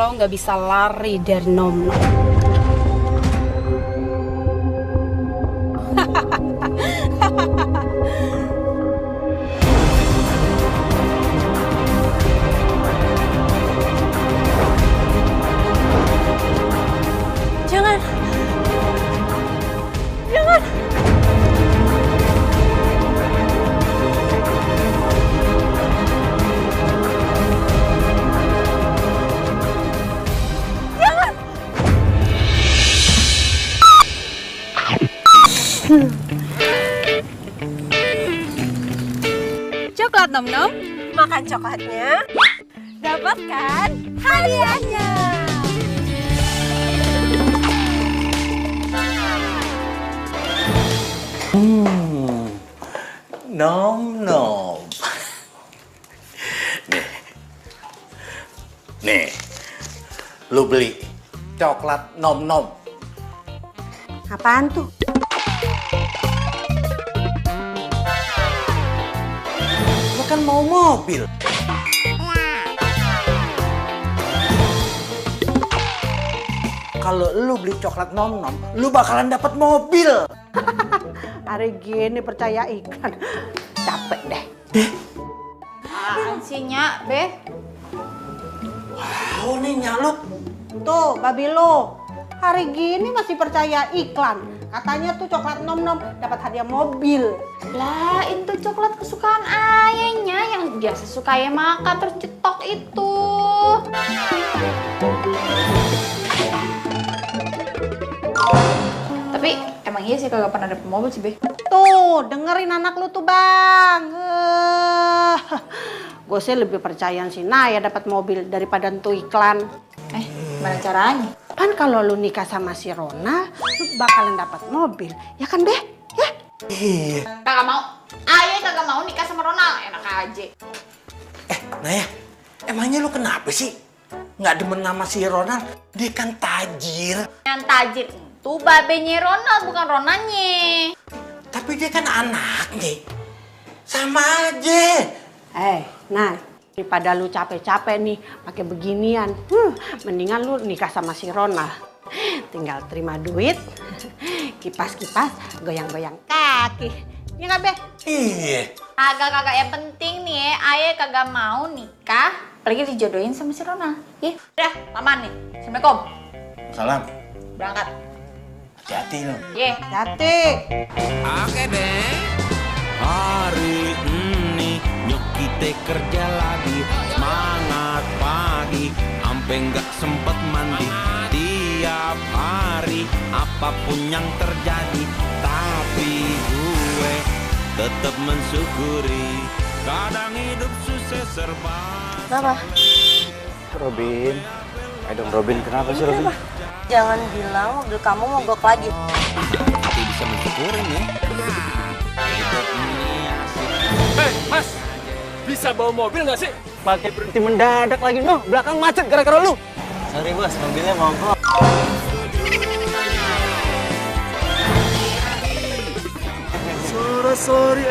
kau nggak bisa lari dari Nom Nom. Jangan. Jangan. Coklat Nom Nom. Makan coklatnya, dapatkan hadiahnya. Nom nom. Nih, lu beli coklat nom nom. Apaan tuh? Lu kan mau mobil. Kalau lu beli coklat nom nom, lu bakalan dapat mobil. Hari gini percaya iklan. Capek deh. Apaan sih, Nyak, Be? Wow, nih nyaluk. Tuh, babi lo. Hari gini masih percaya iklan. Katanya tuh coklat nom nom dapat hadiah mobil. Lah, itu coklat kesukaan ayahnya yang biasa suka ayah makan terus cetok itu. Tapi emang iya sih kagak pernah dapet mobil sih, Be. Tuh, dengerin anak lu tuh, Bang. Gue sih lebih percayaan si Naya dapat mobil daripada tuh iklan. Gimana caranya? Kan kalau lu nikah sama si Ronald, lu bakalan dapat mobil. Ya kan, Be? Ya? Iya. Kagak mau. Ayah kagak mau nikah sama Ronald. Enak aja. Naya, emangnya lu kenapa sih? Nggak demen sama si Ronald? Dia kan tajir. Yang tajir itu babenya Ronald, bukan Ronanya. Tapi dia kan anaknya. Sama aja. Nah, daripada lu capek-capek nih pakai beginian, mendingan lu nikah sama si Ronald. Tinggal terima duit, kipas-kipas, goyang-goyang kaki. Iya nggak, Be? Iya. Kagak yang penting nih, ayah kagak mau nikah, apalagi dijodohin sama si Ronald. Ih, udah, lamaan nih. Assalamualaikum. Salam. Berangkat. Hati-hati lu. Ye. Hati. Oke deh. Hari ini nyok kita kerja lagi, semangat pagi, ampe nggak sempet mandi. Tiap hari apapun yang terjadi, tapi gue tetap mensyukuri. Kadang hidup susah serba. Kenapa? Robin. Dong Robin, kenapa sih Robin? Jangan bilang mobil kamu mogok lagi. Kita bisa mensyukurin ya. Hidup ini asik. Mas, bisa bawa mobil nggak sih? Pakai berhenti mendadak lagi, no. Belakang macet gara-gara lu. Sorry bos, mobilnya mogok. Sorry.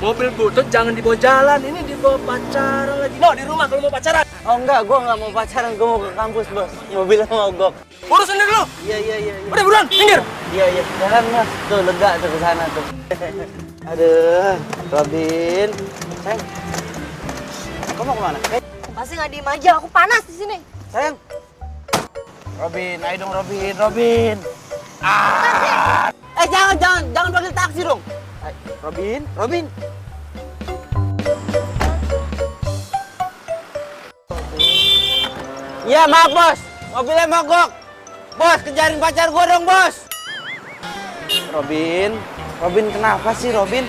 Mobil butut jangan dibawa jalan, ini dibawa pacaran lagi. No, di rumah kalau mau pacaran. Oh enggak, gua nggak mau pacaran, gua mau ke kampus, Bos. Mobilnya mogok. Urus sendiri lu. Iya. Udah buruan, minggir. Iya. Jalan, Mas. Tuh lega tuh ke sana tuh. Aduh, Robin. Sayang. Kamu mau kemana? Masih nggak diem aja, aku panas di sini. Sayang. Robin, ayo dong Robin. Jangan panggil taksi dong. Robin. Iya, maaf bos. Mobilnya mogok. Bos, kejarin pacar gua dong, bos. Robin kenapa sih Robin?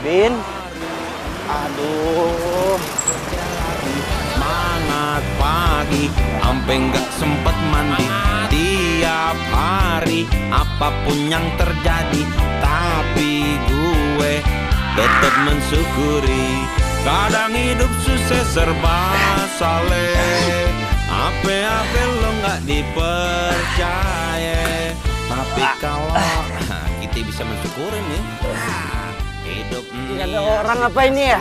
Bin. Aduh. Semangat pagi, ampe nggak sempet mandi. Tiap hari apapun yang terjadi, tapi gue tetap mensyukuri. Kadang hidup susah serba saleh, apa lo nggak dipercaya. Tapi kalau kita bisa mensyukurin nih, hidup ini ada orang apa ini ya?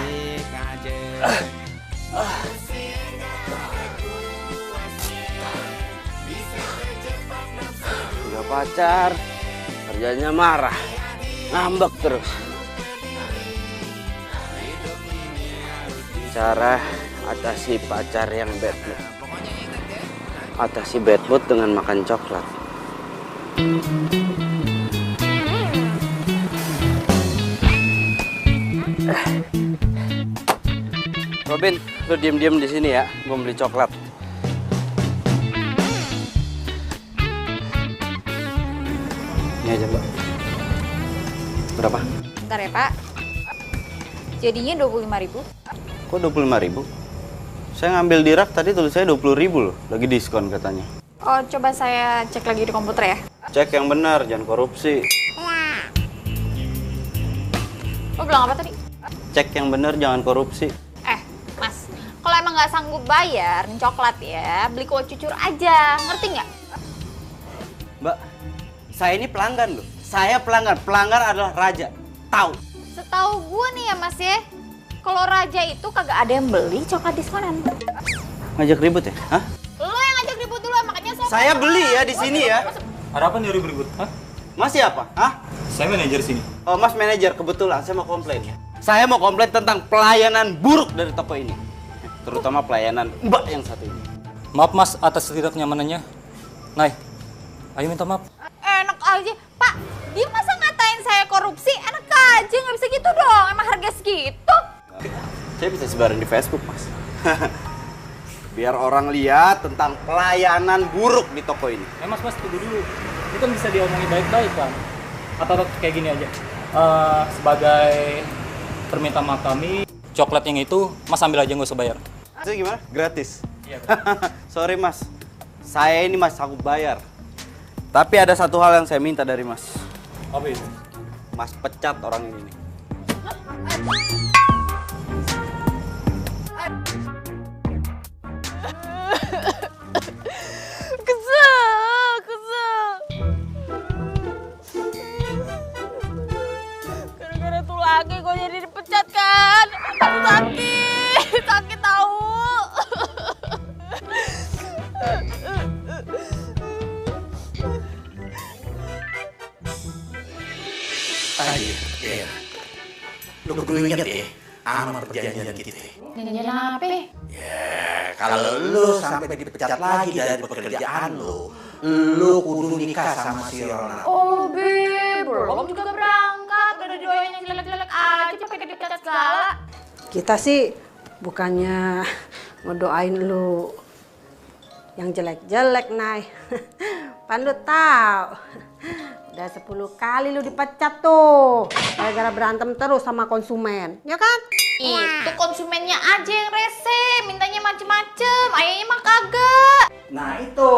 pacar, kerjanya marah, ngambek terus. Cara atasi pacar yang bad mood. Atasi bad mood dengan makan coklat. Robin, lu diem-diem di sini ya, gua beli coklat. Ini aja, Mbak. Berapa? Bentar ya, Pak. Jadinya 25.000. Kok 25.000? Saya ngambil di rak tadi tulis saya 20.000 loh, lagi diskon katanya. Oh, coba saya cek lagi di komputer ya. Cek yang benar, jangan korupsi. Lo bilang apa tadi? Cek yang benar, jangan korupsi. Mas, kalau emang nggak sanggup bayar nih coklat ya, beli kue cucur aja, ngerti nggak? Mbak, saya ini pelanggan loh. Saya pelanggan, pelanggan adalah raja. Tahu? Setahu gue nih ya Mas ya, kalau raja itu kagak ada yang beli coklat diskonan. Ngajak ribut ya? Hah? Lo yang ngajak ribut dulu, makanya Saya beli ya di sini ya. Ada apa nih ribut-ribut? Hah? Mas siapa? Hah? Saya manajer sini. Oh, Mas manajer, kebetulan saya mau komplain. Saya mau komplain tentang pelayanan buruk dari toko ini. Terutama pelayanan Mbak yang satu ini. Maaf Mas atas ketidaknyamanannya. Nay, ayo minta maaf. enak aja. Pak, dia masa ngatain saya korupsi? Enak aja, nggak bisa gitu dong. Emang harga segitu? Saya bisa sebarin di Facebook, Mas. Biar orang lihat tentang pelayanan buruk di toko ini. Mas, tunggu dulu. Itu kan bisa diomongin baik-baik kan? Atau kayak gini aja. Sebagai permintaan maaf kami, coklat yang itu Mas ambil aja, nggak usah bayar. Itu gimana? Gratis? Iya. Sorry, Mas. Saya ini Mas sanggup bayar. Tapi ada satu hal yang saya minta dari Mas. Apa itu? Mas pecat orang ini nih. Kesel. Gara-gara tuh lagi gue jadi dipecat kan. Aku sakit tahu. Ayo, ya. Lu kudu inget ya, sama perjanjian kita. Jangan apa? Ya, kalau lu sampai dipecat lagi dari pekerjaan lu kudu nikah sama si Ronald. Oh, belum juga berangkat. Udah doain yang jelek-jelek aja, pakai dipecat segala. Kita sih bukannya ngedoain lu yang jelek-jelek, Nay. Pan lu tahu. Udah 10 kali lu dipecat tuh. Gara-gara berantem terus sama konsumen. Ya kan? Itu konsumennya aja yang rese, mintanya macem-macem, ayahnya mah kagak. Nah itu,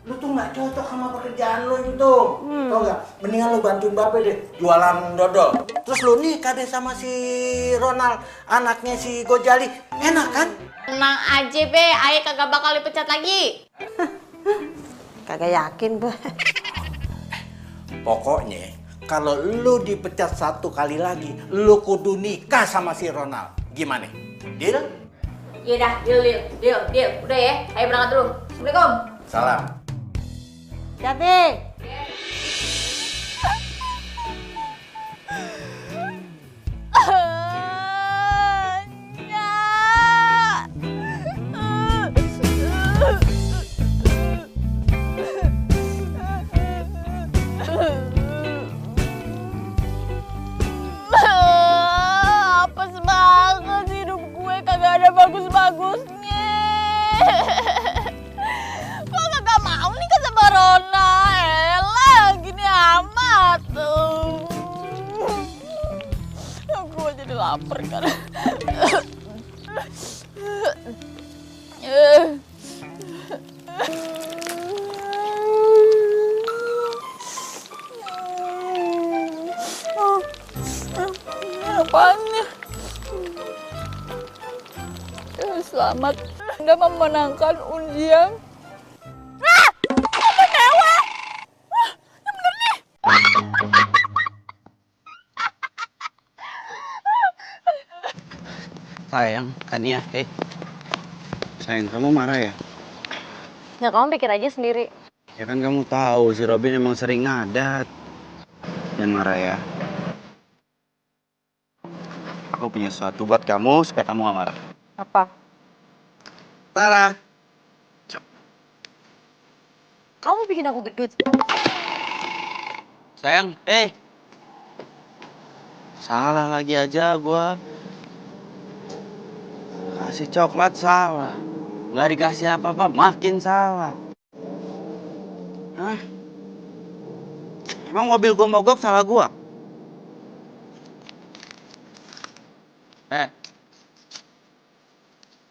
lu tuh nggak cocok sama pekerjaan lu itu. Tau nggak? Mendingan lu bantuin bape deh, jualan dodol. Terus lu nikah deh sama si Ronald, anaknya si Gojali. Enak kan? Tenang aja be, ayah kagak bakal dipecat lagi. Kagak yakin, Bu. Pokoknya, kalau lu dipecat 1 kali lagi, lu kudu nikah sama si Ronald. Gimana? Deal? Yaudah, deal. Udah ya, ayo berangkat dulu. Assalamualaikum. Salam. Hati. Apes banget hidup gue, kagak ada bagus-bagusnya. Kok kagak mau nikah sama Rona? Elah, gini amat. Gue jadi lapar kan. Apaan nih? Selamat Anda memenangkan undian. Apa mewah? Wah, yang bener nih. Sayang, Kania, Sayang, kamu marah ya? Ya kamu pikir aja sendiri. Ya kan kamu tahu si Robin emang sering ngadat. Jangan marah ya. Aku punya sesuatu buat kamu supaya kamu gak marah. Apa? Tara. Kamu bikin aku gendut. Sayang, salah lagi aja gua. Kasih coklat salah. Nggak dikasih apa-apa makin salah. Hah? Emang mobil gua mogok salah gua?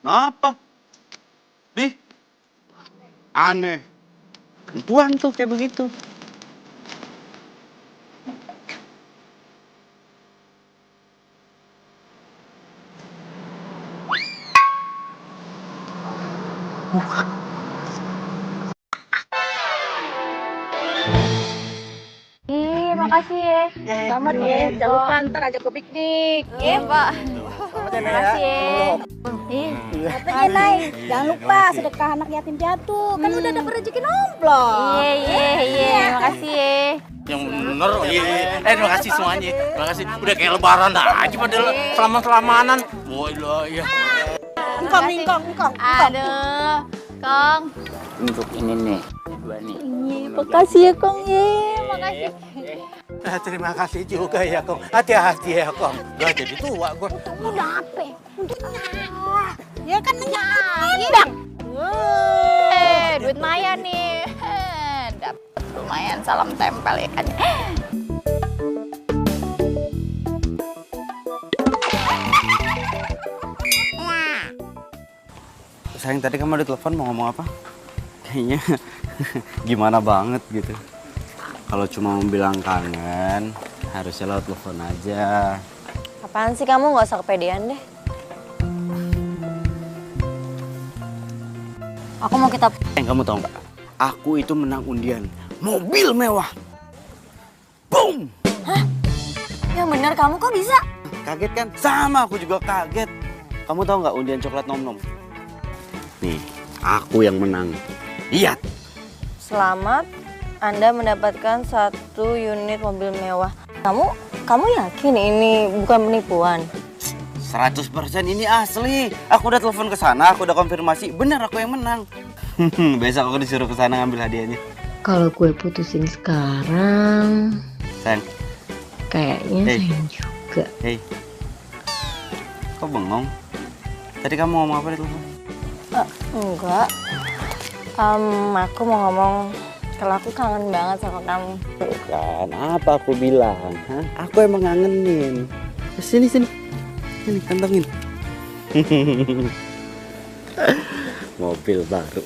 Apa? Nih, aneh. Perempuan tuh kayak begitu. Makasih ya. Selamat ya, jangan lupa ntar ajak ke piknik. Iya, Pak. Makasih ya. Katanya naik, jangan lupa sedekah anak yatim piatu. Kan udah dapat rezeki nomplok. Iya. Makasih ya. Yang bener, iya. Terima kasih semuanya. Terima kasih. Udah kayak lebaran aja pada selamat-selamanan. Wah, iya. Engkong. Aduh, Kong. Untuk ini nih, dua nih. Makasih ya, Kong. Makasih. Terima kasih juga ya, Kong. Hati-hati ya, Kong. Gua jadi tua, gua. Udah apa? Untungnya. Ya kan Bang. Duit Maya nih. Dapat lumayan salam tempel ya kan. Sayang, tadi kamu ada telepon mau ngomong apa? Kayaknya gimana banget gitu. Kalau cuma mau bilang kangen, harusnya lewat telepon aja. Apaan sih kamu, nggak usah kepedean deh. Aku mau kita... Kamu tahu nggak? Aku itu menang undian mobil mewah. Boom! Hah? Yang bener kamu kok bisa? Kaget kan? Sama, aku juga kaget. Kamu tahu nggak undian coklat nom-nom? Nih, aku yang menang. Lihat. Selamat, Anda mendapatkan 1 unit mobil mewah. Kamu yakin ini bukan penipuan? 100% ini asli. Aku udah telepon ke sana, aku udah konfirmasi. Bener aku yang menang. Besok aku disuruh ke sana ngambil hadiahnya. Kalau gue putusin sekarang, Sayang. kayaknya sayang juga. Hei. Kok bengong? Tadi kamu ngomong apa di telepon? Enggak. Aku mau ngomong kalau aku kangen banget sama kamu. Kan, apa aku bilang? Hah? Aku emang ngangenin. Sini. Sini, kantongin. Mobil baru.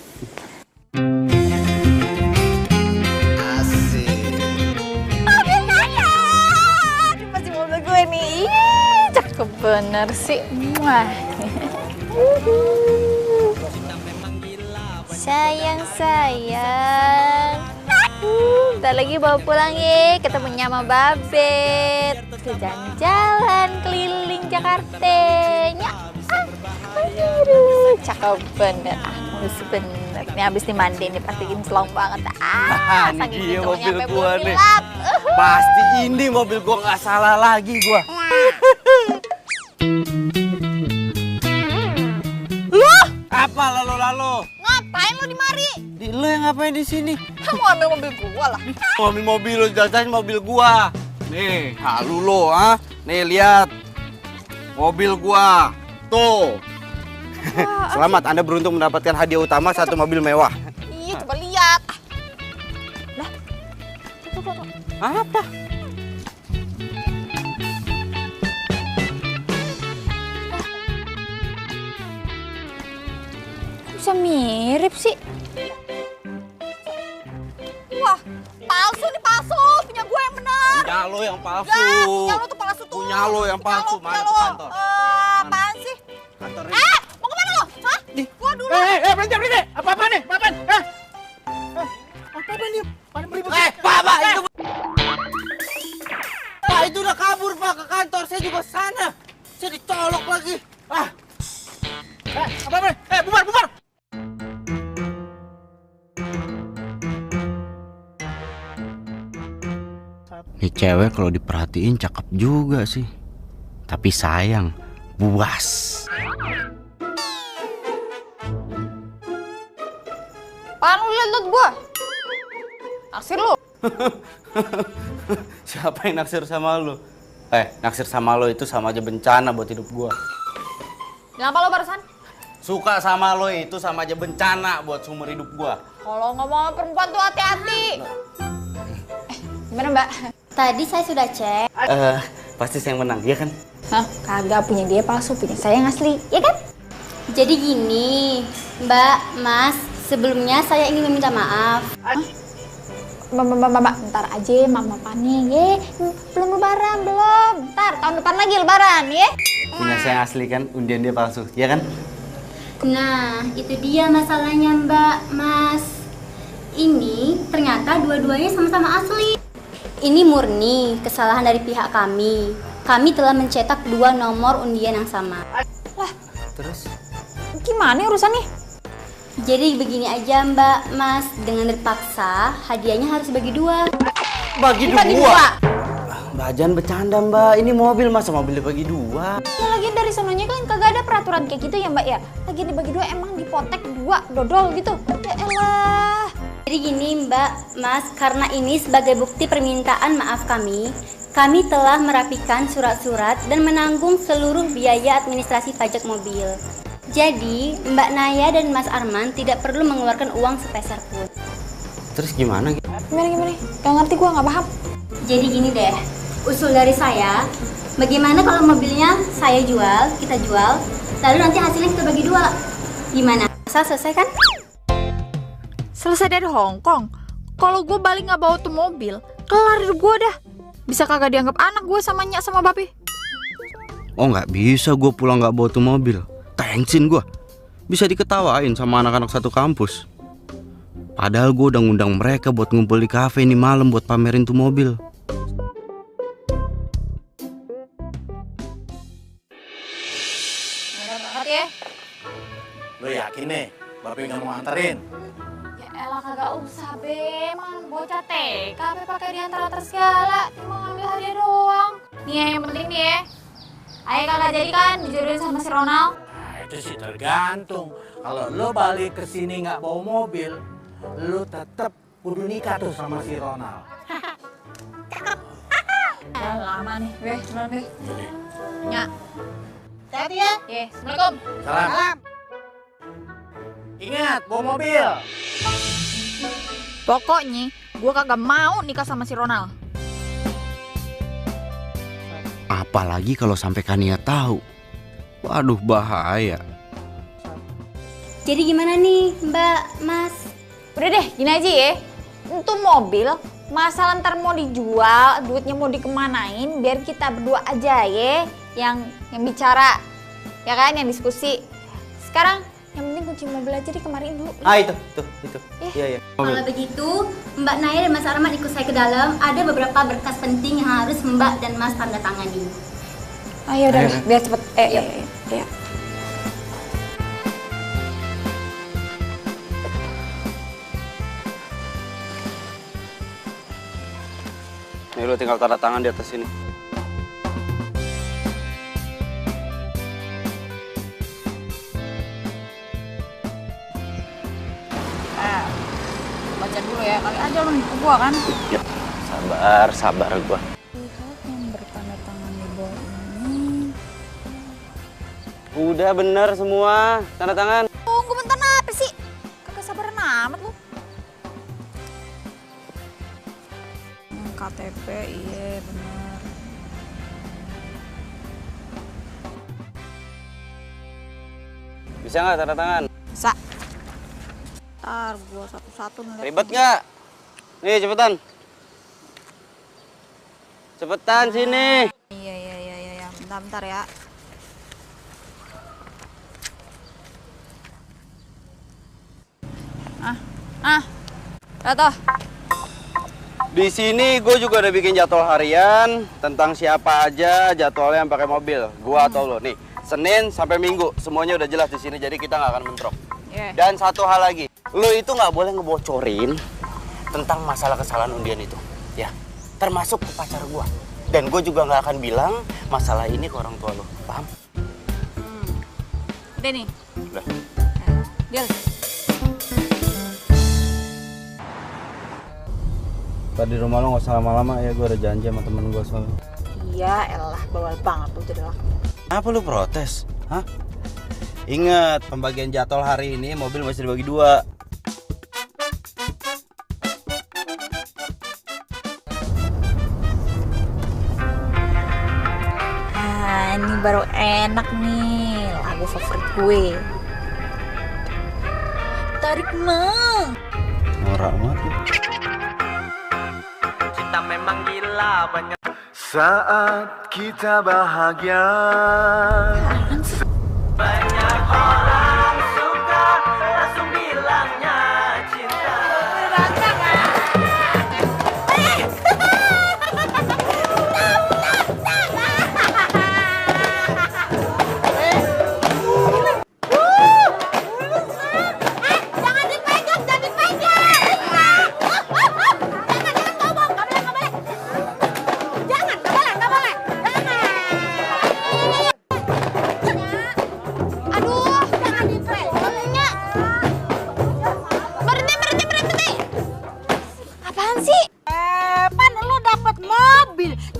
Mobil saya. Ini pasti mobil gue nih. Ih, cakep bener sih. Wah. Sayang. Bentar lagi bawa pulang ya, ketemunya sama Babet. Ke jalan-jalan keliling Jakartanya. Aduh, cakep bener. Mulus bener. Ini habis dimandi nih pasti kinclong banget. Ini dia mobil gua nih. Pasti ini mobil gua, nggak salah lagi gua. Apa lalu? Ngapain lo di mari? Lo yang ngapain di sini? Kamu ambil mobil gua lah. Mobil lo jajan mobil gua. Nih, halu lo, ah. Nih lihat. Mobil gua. Tuh. Selamat, Anda beruntung mendapatkan hadiah utama 1 mobil mewah. Iya, coba lihat. Lah. Apa? Bisa mirip sih. Wah, palsu nih, palsu. Punya gue yang benar. Punya lo yang palsu. Ya, punya lo tuh palsu tuh. Punya lo yang palsu. Mana ke kantor? Apaan sih? Kantor ini. Mau kemana lo? Hah? Gua dulu. Berhenti. Apa-apa nih? Apa-apaan? Apa-apa nih? Pada beribut. Pak, itu. Pak, itu udah kabur, Pak, ke kantor. Saya juga sana. Saya dicolok lagi. Apa-apa? Bubar. cewek kalau diperhatiin cakep juga sih. Tapi sayang, buas. Apaan lu liat gua? Naksir lu? Siapa yang naksir sama lu? Naksir sama lo itu sama aja bencana buat hidup gua. Bilang apa lo barusan? Suka sama lo itu sama aja bencana buat seumur hidup gua. Kalau ngomong perempuan tuh hati-hati. Gimana Mbak? Tadi saya sudah cek. Pasti saya yang menang, ya kan? Hah? Kagak, punya dia palsu, punya saya yang asli, ya kan? Jadi gini, Mbak, Mas, sebelumnya saya ingin meminta maaf. Mbak, ntar aja mama panik, ye. Belum lebaran, belum. Ntar, tahun depan lagi lebaran, ye. Punya saya yang asli kan, undian dia palsu, ya kan? Nah, itu dia masalahnya Mbak, Mas. Ini ternyata dua-duanya sama-sama asli. Ini murni kesalahan dari pihak kami. Kami telah mencetak 2 nomor undian yang sama. Lah, terus? Gimana urusannya? Jadi begini aja Mbak, Mas. Dengan terpaksa, hadiahnya harus bagi 2. Bagi dua? Mbak jangan bercanda Mbak, ini mobil masa mobil dibagi 2? Ya lagian dari sononya kan kagak ada peraturan kayak gitu ya Mbak ya. Lagian dibagi 2 emang dipotek 2 dodol gitu. Ya elah. Jadi gini Mbak, Mas, karena ini sebagai bukti permintaan maaf kami telah merapikan surat-surat dan menanggung seluruh biaya administrasi pajak mobil. Jadi, Mbak Naya dan Mas Arman tidak perlu mengeluarkan uang sepeser pun. Terus gimana? Gimana? Gak ngerti gua, nggak paham. Jadi gini deh, usul dari saya, bagaimana kalau mobilnya saya jual, kita jual, lalu nanti hasilnya kita bagi 2. Gimana? Selesai kan? Selesai dari Hongkong. Kalau gue balik nggak bawa tuh mobil, kelar hidup gue dah. Bisa kagak dianggap anak gue sama Nyak sama Bapi? Oh nggak bisa gue pulang nggak bawa tuh mobil. Thanksin gue. Bisa diketawain sama anak-anak satu kampus. Padahal gue udah ngundang mereka buat ngumpul di kafe ini malam buat pamerin tuh mobil. Bener banget ya. Lo yakin nih, Bapak nggak mau anterin? Ya elah kagak usah be, emang bocah TK be pakai diantar-antar segala. Cuma ngambil hadiah doang. Nih ya, yang penting nih ya. Ayah kagak jadi kan dijodohin sama si Ronald? Nah, itu sih tergantung. Kalau lo balik ke sini nggak bawa mobil, lo tetap kudu nikah tuh sama si Ronald. Lama nih, be, beneran be. Nyak. Hati ya. Ye, Assalamualaikum. Salam. Ingat, bawa mobil. Pokoknya gue kagak mau nikah sama si Ronald. Apalagi kalau sampai Kania tahu. Waduh bahaya. Jadi gimana nih Mbak, Mas? Udah deh, gini aja ya. Untuk mobil, masalah ntar mau dijual, duitnya mau dikemanain, biar kita berdua aja ya yang bicara, ya kan, yang diskusi. Sekarang yang penting kunci mobil aja deh, kemarin dulu. Ah itu. Iya. Kalau begitu, Mbak Naya dan Mas Arman ikut saya ke dalam. Ada beberapa berkas penting yang harus Mbak dan Mas tanda tangani. Ayo udah, biar cepet. Iya. Nih lo tinggal tanda tangan di atas sini. Baca dulu ya, kali aja lu nipu gua kan. Yep. Sabar gua. Lihat yang bertanda tangan di bawah ini. Udah bener semua tanda tangan. Tunggu bentar, apa sih? Kagak sabaran amat lu. KTP, iya bener. Bisa nggak tanda tangan? Bisa. Ntar gua satu-satu ngeliat. Ribet nggak? Nih cepetan. Cepetan sini. Iya. Bentar ya. Tuh. Di sini gue juga udah bikin jadwal harian tentang siapa aja jadwalnya yang pakai mobil. Gua atau lo nih. Senin sampai Minggu semuanya udah jelas di sini, jadi kita nggak akan bentrok. Yeah. Dan satu hal lagi, lo itu nggak boleh ngebocorin tentang masalah kesalahan undian itu, ya. termasuk ke pacar gue. Dan gue juga nggak akan bilang masalah ini ke orang tua lo, paham? Udah nih. Udah. Deal. Tadi di rumah lo nggak usah lama-lama ya, gue ada janji sama temen gue soalnya. Iya, elah bawal banget tuh jadi laki. Apa lu protes? Hah? Ingat, pembagian jadwal hari ini mobil masih dibagi 2. Ini baru enak nih, lagu favorit gue. Tarik mah. Norak banget. Kita memang gila banyak. Saat kita bahagia. Banyak orang suka langsung bilangnya cinta.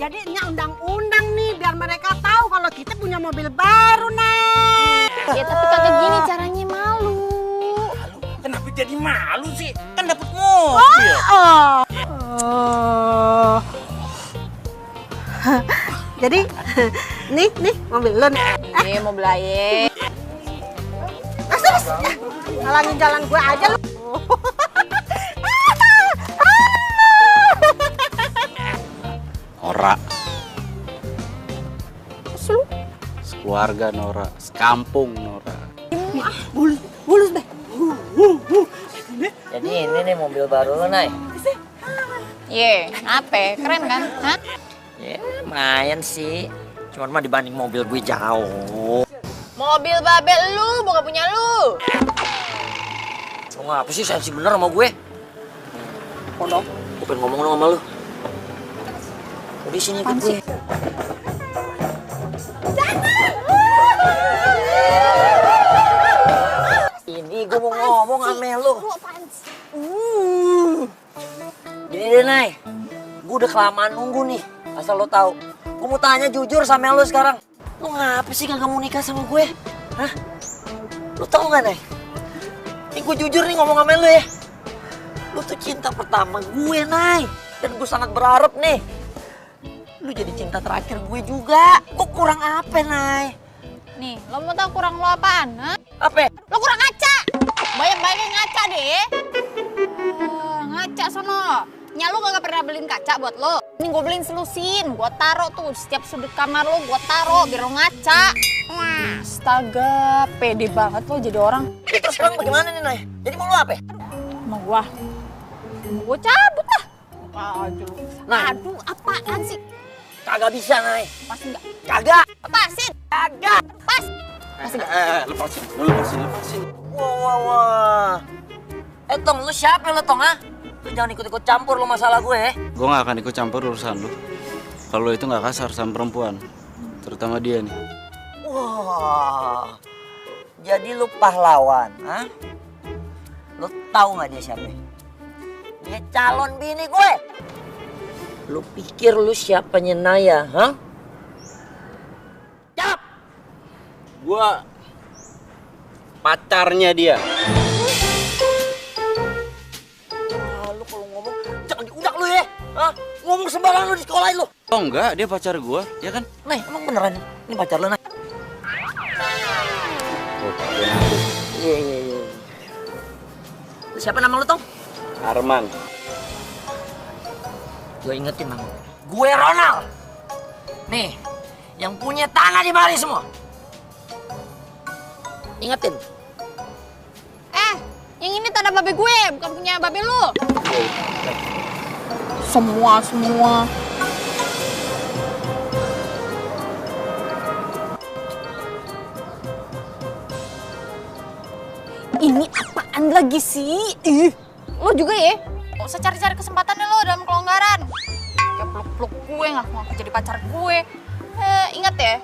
Jadi ini undang-undang nih biar mereka tahu kalau kita punya mobil baru, Nay. Ya tapi kagak gini caranya, malu. Kenapa jadi malu sih? Kan dapet mobil. Jadi nih mobil lu nih. Iya, mobil aye. Terus ngalangin jalan gue aja lu. Nora. Sekeluarga Nora, sekampung Nora. Bulus deh. Jadi ini nih mobil baru lo, Nay. Iya, apa? Keren kan? Hah? Ya, lumayan sih. Cuman mah dibanding mobil gue jauh. Mobil babel lu, bukan punya lu. Lo ngapa sih sensi bener sama gue? Kodok. Gue pengen ngomong sama lu. Di sini ikut gue. Ini gue mau ngomong sama lu. Gini deh, Nay. Gue udah kelamaan nunggu nih. Asal lo tahu. Gue mau tanya jujur sama lo sekarang. Lo ngapa sih kagak mau nikah sama gue? Hah? Lo tau gak, Nay? Ini gue jujur nih ngomong sama lo ya. Lo tuh cinta pertama gue, Nay. Dan gue sangat berharap nih. Lu jadi cinta terakhir gue juga. Kok kurang apa, Nay? Nih, lo mau tau kurang lo apaan? Hah? Apa? Lo kurang ngaca. Banyak-banyak ngaca deh. Ngaca sono. Nya lu gak pernah beliin kaca buat lo. Ini gue beliin selusin. Gue taro tuh setiap sudut kamar lo. Gue taro biar lo ngaca. Wah, astaga. Pede banget lo jadi orang. Ya, terus sekarang bagaimana nih, Nay? Jadi mau lo apa? Mau gue cabut lah. Nah, Aduh, apaan sih? kagak bisa, Nay. Pasti enggak. Kagak. Lepasin. Kagak. Pas. Pasti enggak. Lepasin. Wah. Tong, lu siapa lo, Tong, ha? Lu jangan ikut-ikut campur lo masalah gue, ya. Gue gak akan ikut campur urusan lu. Kalau itu gak kasar sama perempuan, terutama dia nih. Wah. Jadi lu pahlawan, ha? Lu tahu nggak dia siapa? Dia calon bini gue. Lu pikir lu siapanya Naya, ha? Jawab. Gua pacarnya dia. Lu kalau ngomong jangan diudak lu ya, ha? Ngomong sembarangan lu di sekolah lu. Oh enggak, dia pacar gua, ya kan? Nih, emang beneran ini pacar lu, Nay? Iya. Siapa nama lu, Tong? Arman. Gue ingetin nama. Gue Ronald. Nih, yang punya tanah di mari semua. Ingetin. Yang ini tanah babe gue, bukan punya babe lu. Semua. Ini apaan lagi sih? Lo juga ya? Gak usah cari-cari kesempatan lo dalam kelonggaran. Kayak pakai peluk-peluk gue, ngaku-ngaku jadi pacar gue. Ingat ya,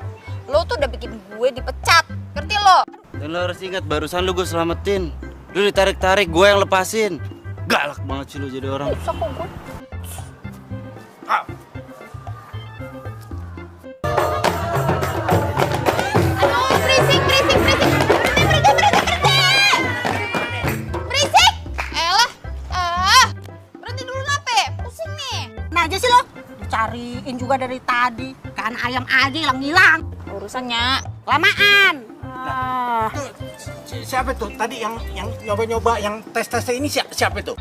lo tuh udah bikin gue dipecat, ngerti lo? Dan lo harus ingat, barusan lu gue selamatin. Lu ditarik-tarik, gue yang lepasin. Galak banget sih lu jadi orang. Susah kok gue. Aduh, berisik. Berisik! Elah, berhenti dulu nape? Pusing nih. Nah aja sih lo, dicariin juga dari tadi. Kan ayam aja hilang-hilang. Urusannya Lamaan. Siapa tuh tadi yang nyoba-nyoba yang tes-tesnya ini siapa itu?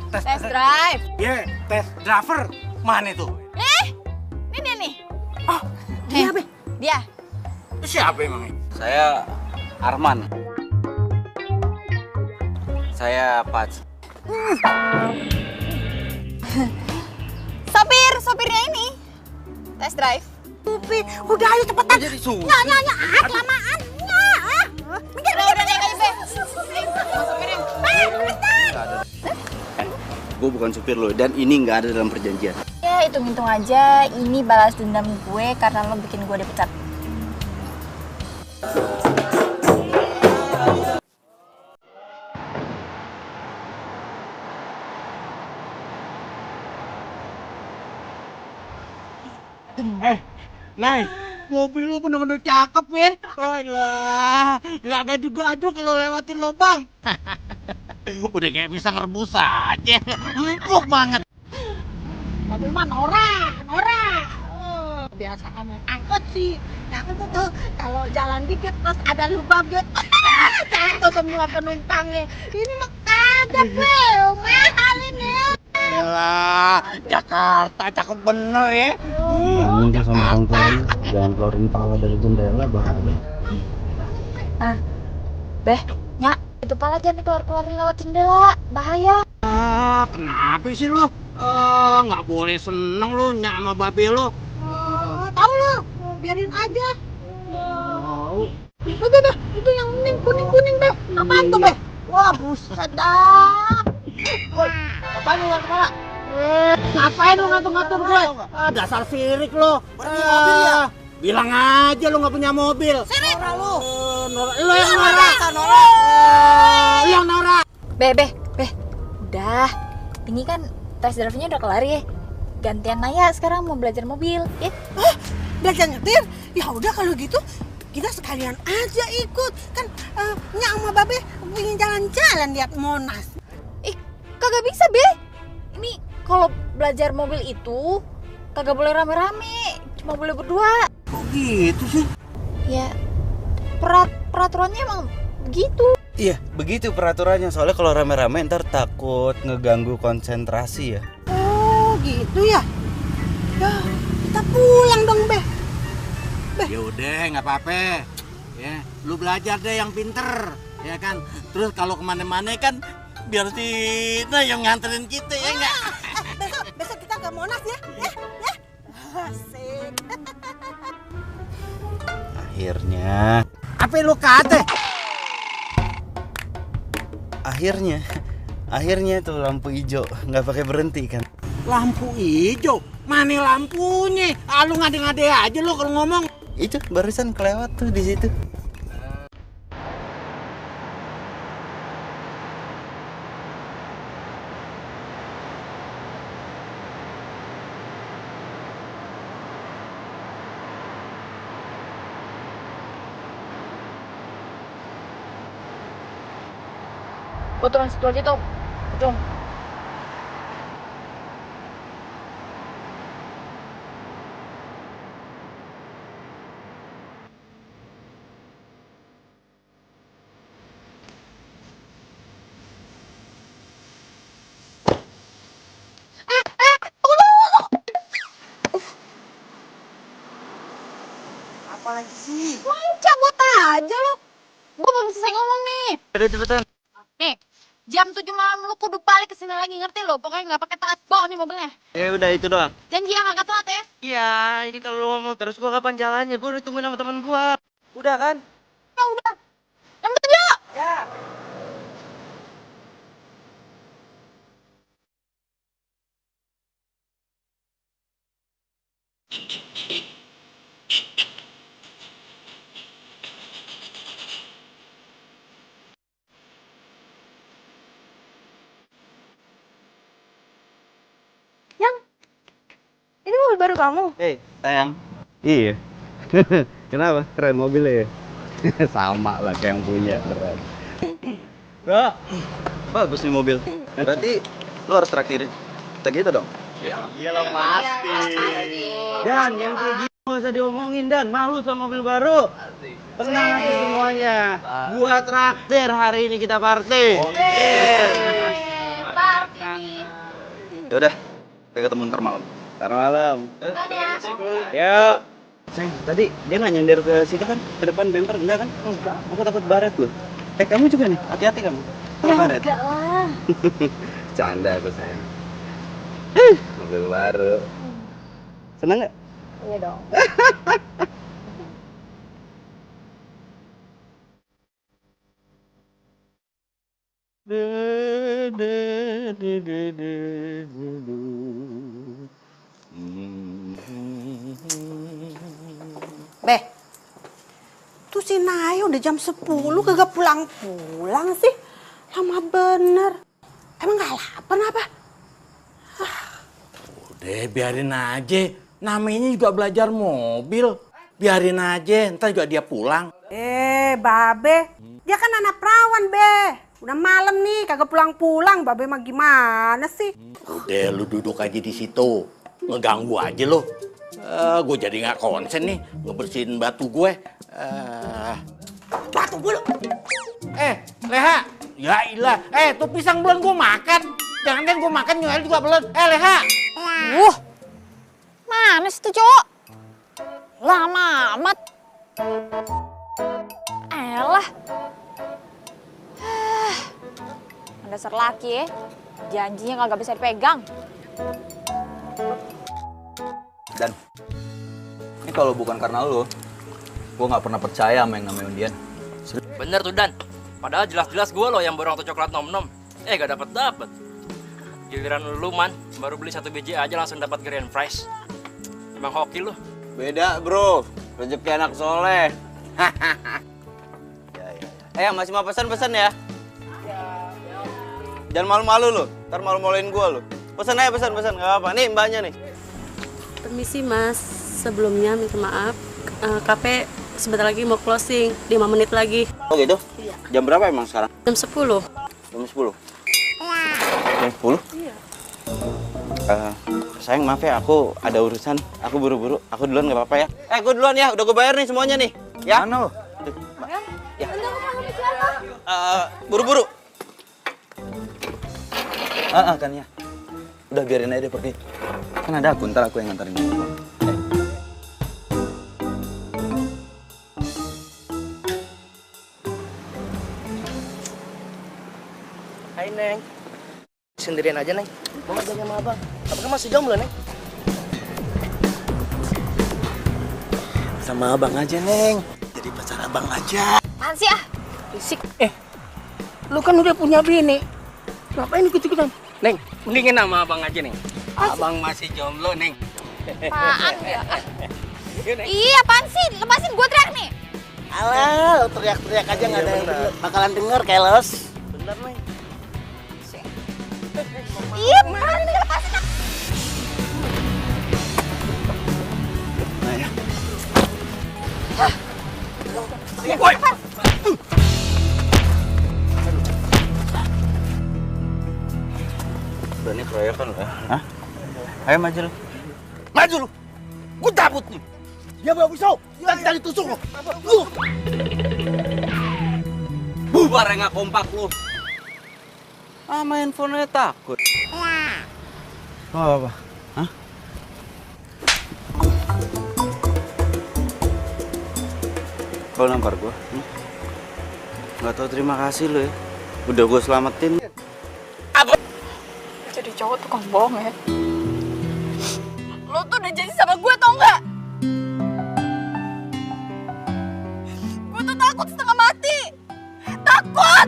test drive. Iya, tes driver. Mana itu? Ini dia nih. Oh, dia be. Dia. Itu siapa emang? Saya Arman. Saya Pats. Sopirnya ini. Test drive. Upi, udah ayo cepetan. Jadi susah. Nanya, kelamaan. Minggir. Udah naik aja, Be. Sopirin. Gue bukan supir lo dan ini nggak ada dalam perjanjian. Ya, hitung-hitung aja. Ini balas dendam gue karena lo bikin gue dipecat. Nay, mobil lu bener-bener cakep ya. Alah, nggak ada juga aduh kalau lewatin lubang. Udah kayak bisa ngerebus aja. Empuk banget. Mobil mah norak. Biasa kamu angkut sih. Angkut tuh kalau jalan dikit terus ada lubang gitu. Jatuh semua penumpangnya. Ini mah kagak be, mahal ini. Yalah, Jakarta cakep bener ya. Kamu tuh sama orang tua jangan keluarin pala dari jendela bahaya. Beh, Nyak, itu pala jangan dikeluar-keluarin lewat jendela, bahaya. Kenapa sih lo? Nggak boleh seneng lo nyak sama babe lo. Tahu lo, biarin aja. Itu yang kuning be. Apaan tuh be? Wah buset dah. Apaan lu kepala? Ngapain lu ngatur-ngatur gue? Dasar sirik lo. Pergi mobil ya? Bilang aja lo nggak punya mobil. Sirik. Lo yang norak. Lo yang norak. Beh. Udah. Ini kan tes drive-nya udah kelar ya. Gantian Naya sekarang mau belajar mobil, ya? Belajar nyetir? Ya udah kalau gitu kita sekalian aja ikut. Kan Nyak sama Babe pengen jalan-jalan lihat Monas. Kagak bisa, Be. Ini kalau belajar mobil itu kagak boleh rame-rame, cuma boleh berdua. Kok gitu sih? Ya, peraturannya emang begitu. Iya, begitu peraturannya. Soalnya kalau rame-rame ntar takut ngeganggu konsentrasi ya. Oh, gitu ya. Ya, kita pulang dong, Be. Ya udah, nggak apa-apa. Ya, lu belajar deh yang pinter, ya kan. Terus kalau kemana-mana kan biar si Nah yang nganterin kita ya nggak? Besok kita ke Monas ya. Asik. Akhirnya. Apa lu kate? Akhirnya tuh lampu hijau nggak pakai berhenti kan? Lampu hijau? Mana lampunya? Lu ngade-ngade aja lu kalau ngomong. Itu barusan kelewat tuh di situ. Gue turun situ aja tuh. Ujung. Apa lagi sih? Cabut aja lo. Gue belum selesai ngomong nih. Udah cepetan. Nih, jam 7 malam lu kudu balik ke sini lagi, ngerti lo? Pokoknya nggak pakai telat, bawa nih mobilnya. Ya udah itu doang. Janji ya nggak telat ya? Iya, ini kalau lu ngomong terus gua kapan jalannya? Gua udah tungguin sama teman gua. Udah kan? Ya udah. Jam 7. Ya. Yang, ini mobil baru kamu? Sayang. Iya. Kenapa? Keren mobilnya ya? Sama lah kayak yang punya, keren. Bro, bagus nih mobil. Berarti lo harus traktirin. Kita gitu dong? Iya lo pasti. Dan yang kayak gitu gak usah diomongin, Dan. Malu sama mobil baru. Tenang aja semuanya. Gua traktir hari ini, kita party. Yaudah, kita ketemu ntar malam. Ntar malam. Yuk. Sayang, tadi dia nggak nyender ke situ kan? Ke depan bemper, enggak kan? Enggak. Aku takut baret loh. Kamu juga nih, hati-hati kamu. Baret. Enggak lah. Canda aku sayang. Mobil baru. Senang nggak? Iya dong. Beh, tuh si Naya udah jam 10 kagak pulang-pulang sih. Lama bener. Emang gak lapar apa? Udah biarin aja. Namanya juga belajar mobil. Biarin aja, ntar juga dia pulang. Babe, dia kan anak perawan, Be. Udah malam nih, kagak pulang-pulang. Babe mah gimana sih? Udah lu duduk aja di situ. Ngeganggu aja lo. Gue jadi nggak konsen nih ngebersihin batu gue. Batu gue lo. Leha. Ya ilah. Tuh pisang belum gue makan. Jangan gue makan Noel juga belum. Leha. Mana sih tuh cowok? Lama amat. Elah. Dasar laki ya. Janjinya kagak bisa dipegang. Dan ini kalau bukan karena lo, gue nggak pernah percaya sama yang namanya undian. Bener tuh Dan. Padahal jelas-jelas gue loh yang borong tuh coklat nom-nom. Gak dapet. Giliran lu Man, baru beli 1 biji aja langsung dapat grand prize. Emang hoki lu. Beda bro, rezeki anak soleh. Masih mau pesan ya? Jangan malu-malu lo, ntar malu-maluin gua lo. Pesan aja, pesan, nggak apa-apa. Nih mbaknya nih. Permisi Mas, sebelumnya minta maaf. Kafe sebentar lagi mau closing, 5 menit lagi. Oh gitu? Iya. Jam berapa emang sekarang? Jam 10. Jam 10? Jam 10? Iya. Sayang maaf ya, aku ada urusan. Aku buru-buru, aku duluan nggak apa-apa ya? Gue duluan ya, udah gue bayar nih semuanya nih. Ya? Mana lo? Ya. Buru-buru. Kan ya. Udah biarin aja dia pergi. Kan ada aku, ntar aku yang nganterin dia. Hai Neng. Sendirian aja Neng. Mau ngajak sama abang. Abang masih jomblo Neng. Sama abang aja Neng. Jadi pacar abang aja. Apaan sih ah? Risik. Lu kan udah punya bini. Ngapain ikut-ikutan? Neng, mendingin sama abang aja Neng. Abang masih jomblo Neng. Apaan ya? Iya apaan sih? Lepasin gue teriak nih. Alah, lu teriak-teriak aja nggak ada yang bakalan denger keles. Bener Neng. Iya, mana nih lepasin ah. Nah ya. Woi. Berani keroyokan lo ya? Hah? Ayo maju lo. Maju lu. Gue cabut nih. Dia bawa pisau. Tadi tusuk lo. Bubar ya nggak kompak lu. Main handphone-nya takut. Lo apa? Hah? Kau nampar gua? Nggak tahu terima kasih lo ya. Udah gue selamatin. Jadi cowok tukang bohong ya. Lo tuh udah jadi sama gue tau nggak? Gue tuh takut setengah mati. Takut.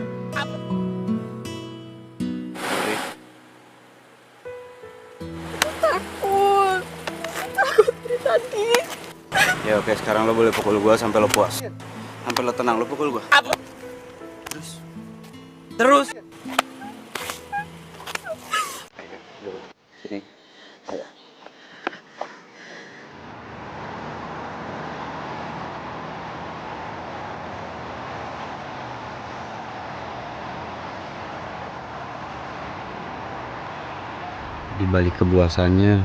Takut cerita Ya oke, sekarang lo boleh pukul gua sampai lo puas. Sampai lo tenang, lo pukul gua. Terus. Sini. Ayo. Di balik kebuasannya,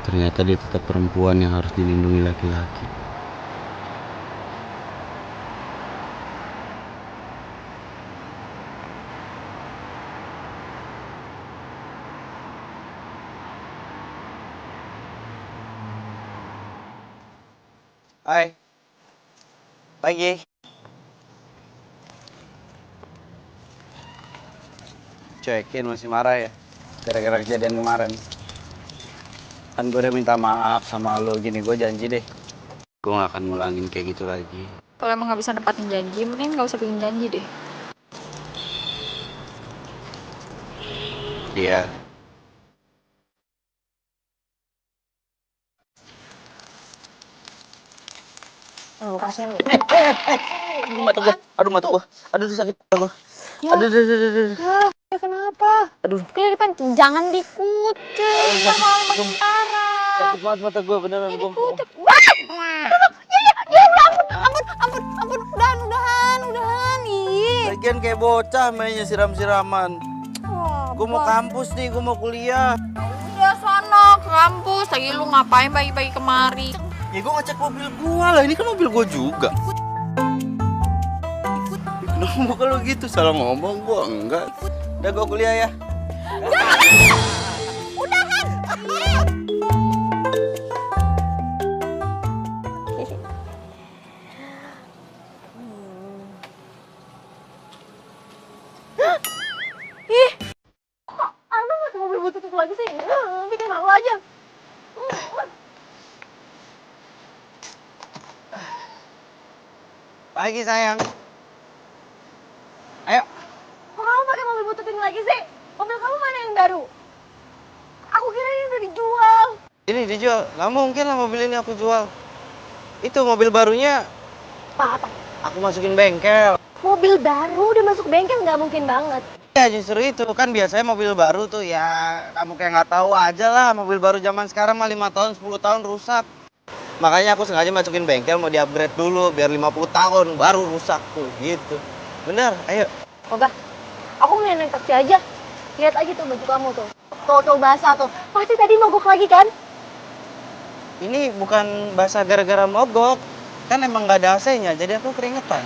ternyata dia tetap perempuan yang harus dilindungi laki-laki. Hai. Pagi. Cekin masih marah ya? Gara-gara kejadian kemarin. Kan gue udah minta maaf sama lo, gini gue janji deh gue gak akan ngulangin kayak gitu lagi. Kalau emang nggak bisa nepatin janji, mending nggak usah bikin janji deh. Iya. Oh, kasihan. Mata gua. Aduh, mata gua. Aduh, sakit gua. Ya. Aduh. Ya kenapa? Aduh. Keliripan, jangan dikucek. Sama makin parah. Sakit banget mata gua, beneran gua. Ampun, udahan. Ih. Lagian kayak bocah mainnya siram-siraman. Gue mau kampus nih, gue mau kuliah. Udah sono ke kampus, lagi lu ngapain pagi-pagi kemari? Ya gue ngecek mobil gue lah, ini kan mobil gue juga. Kenapa kalau gitu, salah ngomong gue enggak. Udah gue kuliah ya. Udahan. Ih, kok Anda masih mobil butut lagi sih? Bikin malu aja. Pagi sayang. Ayo. Kok kamu pakai mobil butut ini lagi sih? Mobil kamu mana yang baru? Aku kira ini udah dijual. Ini dijual, nggak mungkin lah mobil ini aku jual. Itu mobil barunya. Apa? Aku masukin bengkel. Mobil baru udah masuk bengkel nggak mungkin banget. Ya justru itu kan biasanya mobil baru tuh ya kamu kayak nggak tahu aja lah, mobil baru zaman sekarang mah 5 tahun 10 tahun rusak. Makanya aku sengaja masukin bengkel mau di-upgrade dulu biar 50 tahun baru rusak tuh gitu. Bener, ayo. Oga, aku naik taksi aja. Lihat aja tuh baju kamu tuh. Tuh basah tuh. Pasti tadi mogok lagi kan? Ini bukan basah gara-gara mogok. Kan emang nggak ada AC-nya jadi aku keringetan.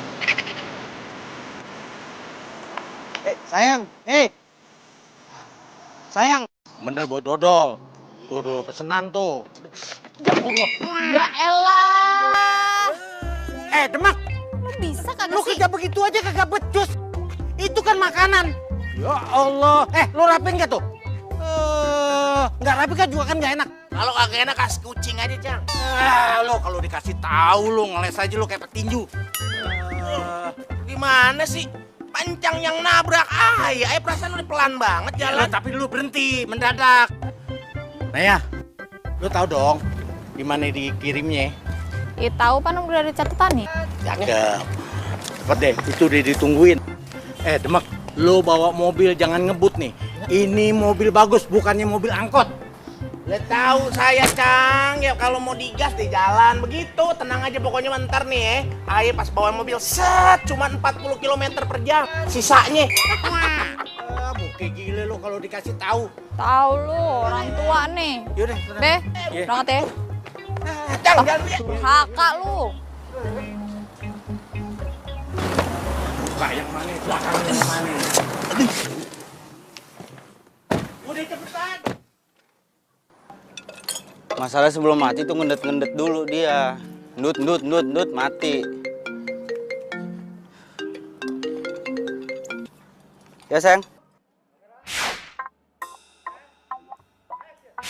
Sayang, sayang. Bener buat dodol. Tuh, pesenan tuh. Ya elah. Demak. Lu bisa kagak Lu sih? kerja begitu aja kagak becus. Itu kan makanan. Ya Allah. Lu rapiin gak tuh? Nggak rapi kan juga kan nggak enak. Kalau kagak enak kasih kucing aja, Cang. Lu kalau dikasih tahu lu ngeles aja lu kayak petinju. Gimana sih? Pancang yang nabrak ya perasaan udah pelan banget jalan. Tapi lu berhenti mendadak. Nah ya, lu tahu dong gimana dikirimnya? Ya tahu pan udah ada catatan nih. Cakep. Cepet deh, itu udah ditungguin. Demek, lu bawa mobil jangan ngebut nih. Ini mobil bagus, bukannya mobil angkot. Lihat tahu saya, Cang. Ya kalau mau digas di jalan begitu, tenang aja pokoknya bentar nih Ayo pas bawa mobil set cuma 40 km per jam. Sisanya Muka gile lu kalau dikasih tahu. Tahu lu orang tua nih. Yaudah, Be, Iya. berangkat ya. Jangan Durhaka lu. Buka yang mana, belakang yang mana. Udah cepetan. Masalah sebelum mati tuh ngendet-ngendet dulu dia. Ndut, mati. Ya sayang.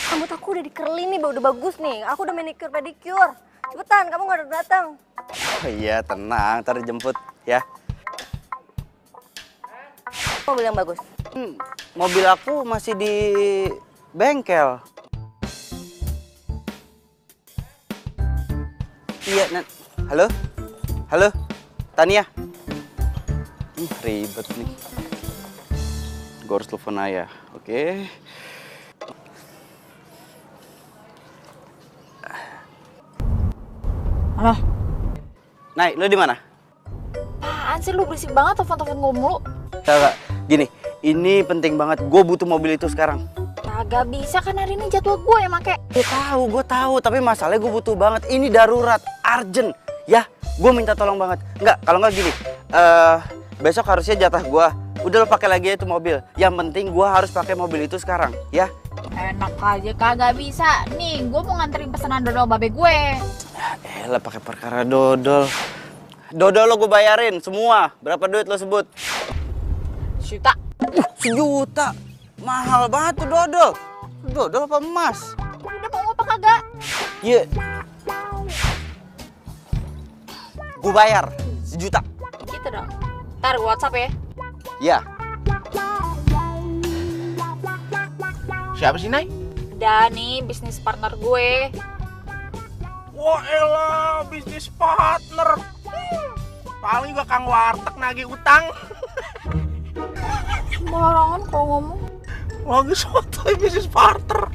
Rambut aku udah dikerlin nih, udah bagus nih. Aku udah manicure pedicure. Cepetan, kamu nggak datang. Oh iya, tenang, ntar dijemput ya. Mobil yang bagus. Mobil aku masih di bengkel. Iya, halo? Halo? Tania? Ribet nih. Gue harus telepon ayah, oke? Halo? Nay, lu di mana? Apaan sih lu berisik banget telepon-telepon gue mulu? Kagak, gini, ini penting banget. Gue butuh mobil itu sekarang. Kagak bisa kan hari ini jadwal gue yang make. Gue tahu, tapi masalahnya gue butuh banget. Ini darurat, urgent, ya. Gue minta tolong banget. Enggak, kalau enggak gini, besok harusnya jatah gue. Udah lo pakai lagi itu mobil. Yang penting gue harus pakai mobil itu sekarang, ya. Enak aja, kagak bisa. Nih, gue mau nganterin pesanan dodol babe gue. Elah pakai perkara dodol. Dodol lo gue bayarin semua. Berapa duit lo sebut? Sejuta. Sejuta. Mahal banget tuh dodol. Dodol apa emas? Udah mau apa kagak? Iya. Gue bayar sejuta. Gitu dong. Ntar gue WhatsApp ya. Ya. Siapa sih, Nay? Udah nih, bisnis partner gue. Wah elah, bisnis partner. Paling juga Kang Warteg nagih utang. Sembarangan kalau ngomong. Lagi sotoy bisnis partner.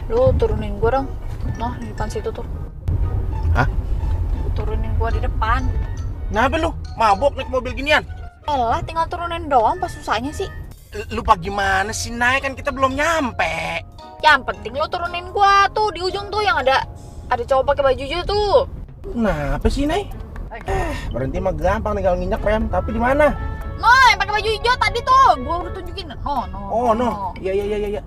Lu turunin gue dong. Nah, di depan situ tuh. Hah? Turunin gue di depan. Kenapa lu? Mabok naik mobil ginian? Elah, tinggal turunin doang, pas susahnya sih. Lupa gimana sih, Nay? Kan kita belum nyampe. Yang penting lu turunin gua tuh di ujung tuh yang ada cowok pakai baju hijau tuh. Kenapa sih, Nay? Berhenti mah gampang, tinggal nginjak rem. Tapi di mana? No, yang pakai baju hijau tadi tuh. Gua udah tunjukin. No. Oh, no. Iya.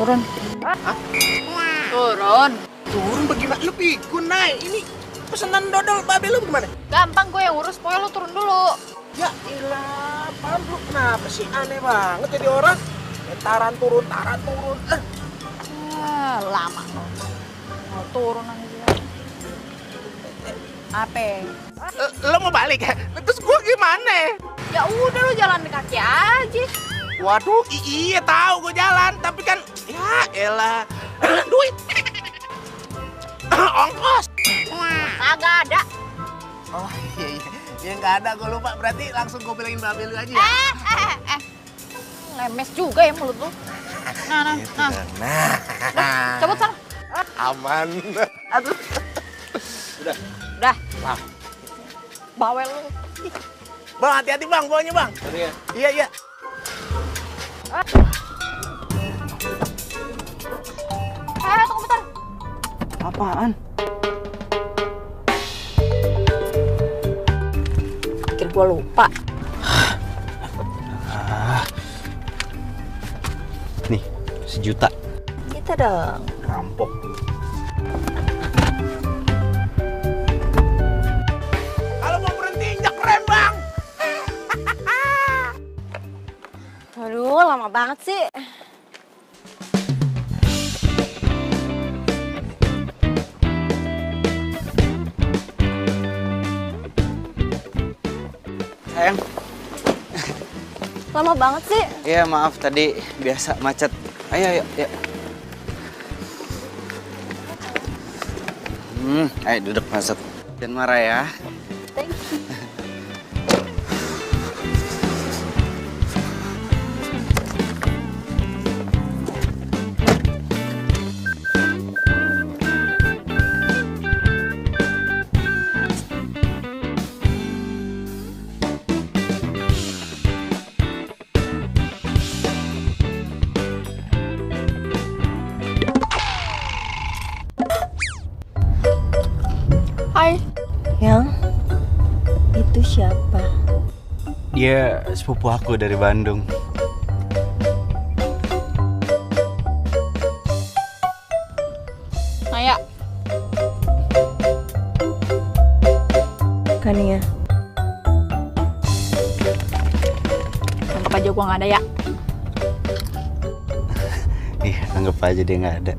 Turun. Hah? Turun bagaimana? Lu pikun, Nay. Ini pesanan dodol babe lu gimana? Gampang gue yang urus, pokoknya lu turun dulu. Ya ilah, apaan lu? Kenapa sih? Aneh banget jadi orang. Taran turun. Lama. Mau turun aja. Apa? Lo mau balik ya? Terus gua gimana? Ya udah lu jalan kaki aja. Waduh, iya tahu gue jalan, tapi kan ya elah. Duit. Ongkos. Kagak ada. Oh iya. Ya nggak ada, gue lupa. Berarti langsung gue bilangin babe lu aja ya. Lemes juga ya mulut lu. Nah. Udah, cabut sana. Aman. Aduh. Udah. Nah. Bawel lu. Bang, hati-hati bang, bawanya bang. Iya. Tunggu bentar. Apaan? Pikir gua lupa. Nih, sejuta. Gitu dong. Rampok. Kalau mau berhenti injak rem bang. Aduh, lama banget sih. Sayang. Lama banget sih. Iya, maaf tadi biasa macet. Ayo. Ayo duduk masuk. Jangan marah ya. Thank you. Hai. Yang? Itu siapa? Dia sepupu aku dari Bandung. Naya. Kania. Anggap aja gua nggak ada ya. Anggap aja dia nggak ada.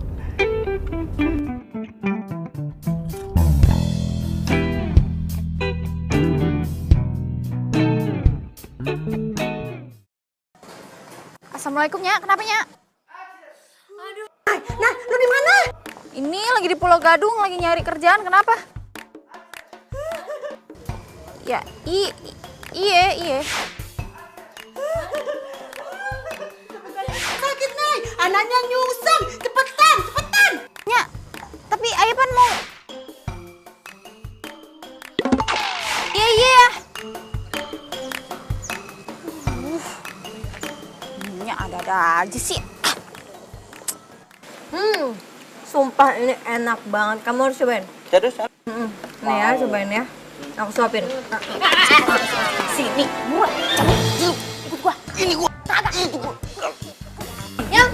Assalamualaikum, Nya. Kenapa, Nya? Aduh. Nah, lu di mana? Ini lagi di Pulau Gadung, lagi nyari kerjaan. Kenapa? Ya, iya. Sakit, Nay. Anaknya nyungseng. Cepetan. Nya, tapi Ayah pan mau... Iya. Nya ada-ada aja sih. Sumpah ini enak banget. Kamu harus cobain. Serius? Nih ya, cobain ya. Aku suapin. Sini, gua. Ikut gua. Ini gua. Kagak itu gua. Yang.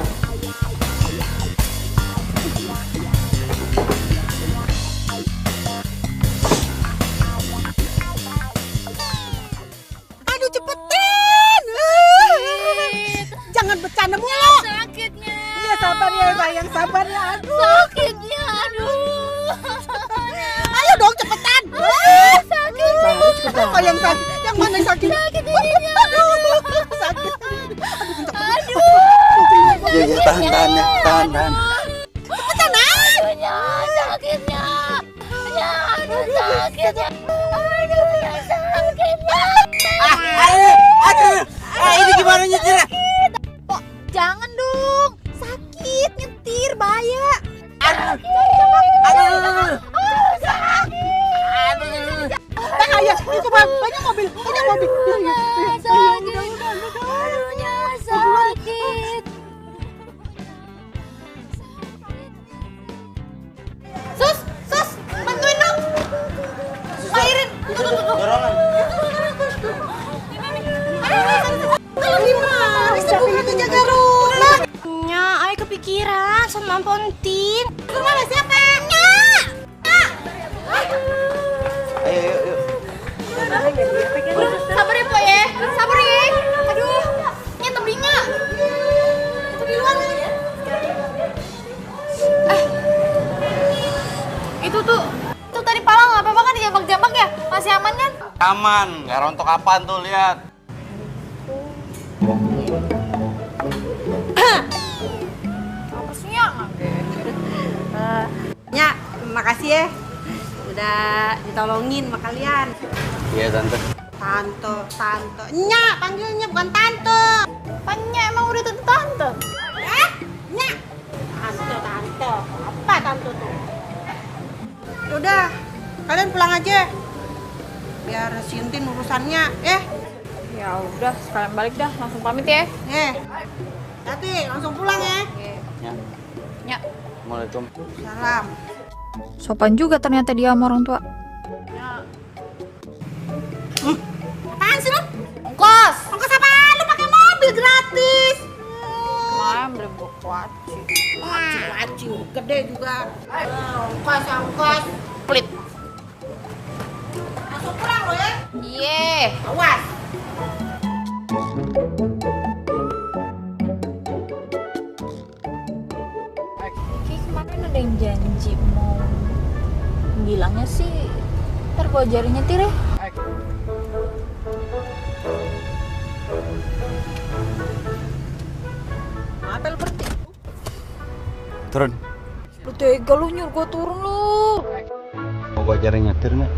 Aduh, cepetan. Jangan bercanda mulu. Sakitnya. Iya, sabar ya, sayang. Sabar ya. Aduh. Sakitnya, aduh. Ayo dong, cepetan. Sakit. Apa yang sakit? Yang mana yang sakit? Sakit ininya. Sakit. Aduh. Ya, tahan. Cepetan, Nay. Aduhnya, sakitnya. Ya, aduh sakitnya. Aduhnya, sakitnya. Ini gimana nyetirnya? Kok jangan dong. Sakit nyetir, bahaya. Aduh. Bahaya. Itu banyak mobil. Sakit. Aduhnya, sakit. Sus, bantuin dong. Airin. Tuh. Dorongan. Kalau gimana? Bisa begitu jaga rumah. Nya, ay kepikiran sama Pontin. Kemana siapa? Nya. Ayo. Sabar ya, Po ya. Sabar ya. Aduh, Nya tebingnya. Di luar. Itu tuh tadi pala nggak apa-apa kan dijambak-jambak ya? Masih aman kan? Aman, nggak rontok apaan tuh, lihat. Apa sih, Nya? Nya, makasih ya. Udah ditolongin sama kalian. Iya, Tante. Tante. Nya, panggilnya bukan tante. Nya emang udah tante. Nya. Tante. Apa tante tuh? Udah, kalian pulang aja. Biar si Entin urusannya, Ya udah, sekalian balik dah. Langsung pamit ya. Hati, langsung pulang ya. Nya. Assalamualaikum. Salam. Sopan juga ternyata dia sama orang tua. Apaan sih lu? Ongkos. Ongkos apaan? Lu pakai mobil gratis. Kemarin beli buku kuaci. Kuaci, gede juga. Ongkos. Pelit. Langsung pulang lo ya. Iya. Awas. Kayak kemarin ada yang janji mau bilangnya sih ntar gua ajarin nyetir ya. Apa lu berhenti? Turun. Lu tega lu nyuruh gua turun lu. Mau gua ajarin nyetir nggak?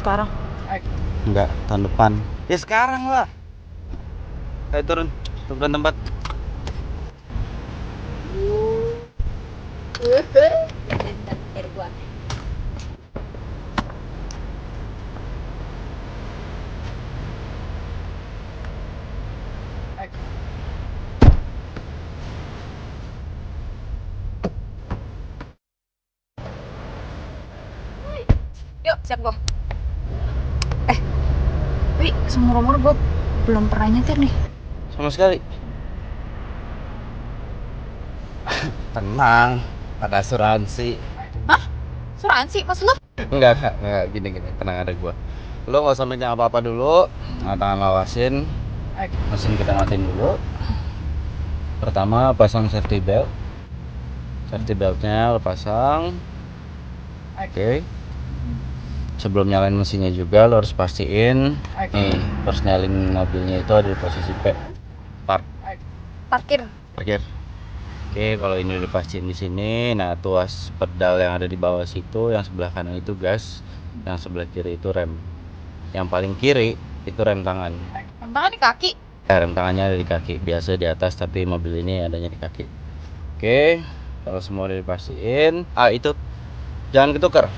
Sekarang? Enggak, tahun depan. Ya sekarang lah. Ayo turun tempat. Yuk, siap gua. Wi, seumur-umur gua belum pernah nyetir nih. Sama sekali. Tenang, ada asuransi. Hah? Asuransi? Maksud lu? Enggak, gini, tenang, ada gua. Lo nggak usah megang apa-apa dulu, tangan lawasin, mesin kita matiin dulu. Pertama pasang safety belt. Safety beltnya lo pasang. Oke. Sebelum nyalain mesinnya juga lo harus pastiin nih persneling mobilnya itu ada di posisi P. Parkir. Oke, kalau ini udah pastiin di sini, nah tuas pedal yang ada di bawah situ, yang sebelah kanan itu gas, yang sebelah kiri itu rem. Yang paling kiri itu rem tangan. Rem tangan di kaki. Rem tangannya ada di kaki, biasa di atas tapi mobil ini adanya di kaki. Oke, kalau semua udah dipastiin, itu jangan ketukar.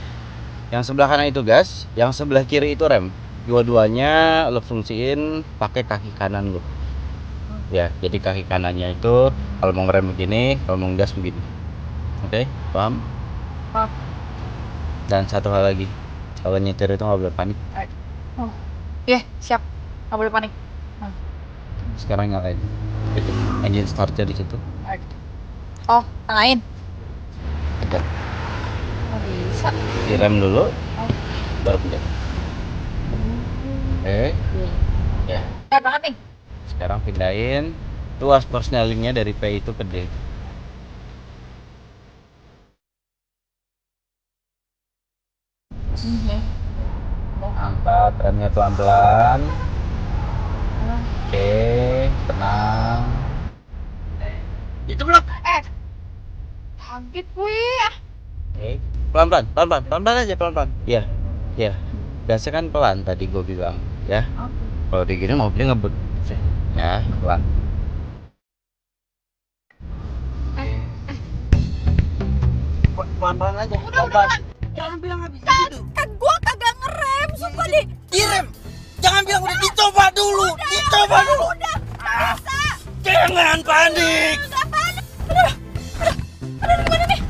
Yang sebelah kanan itu gas, yang sebelah kiri itu rem. Dua-duanya lo fungsiin pakai kaki kanan lo. Ya, jadi kaki kanannya itu kalau mau ngerem begini, kalau mau gas begini. Oke, paham? Paham. Dan satu hal lagi, kalau nyetir itu nggak boleh panik. Oh, iya, siap. Nggak boleh panik. Sekarang nyalain. Itu engine startnya di situ. Oh, tangain. Oke. Oh, bisa. Direm dulu. Baru pencet. Ya. Banget nih. Sekarang pindahin tuas persnelingnya dari P itu ke D. Angkat remnya pelan-pelan. Oke, tenang. Itu belum. Kaget gue. Oke, pelan-pelan aja, pelan-pelan. Iya. Biasa kan pelan tadi gue bilang, ya. Kalau di gini mobilnya ngebut. Ya, pelan. Pelan-pelan aja. Udah. Jangan bilang habis gitu. Kan gua kagak ngerem, sumpah deh. Direm. Jangan bilang udah dicoba dulu. Dicoba dulu. Udah. Bisa. Jangan panik. Udah panik. Udah di mana nih?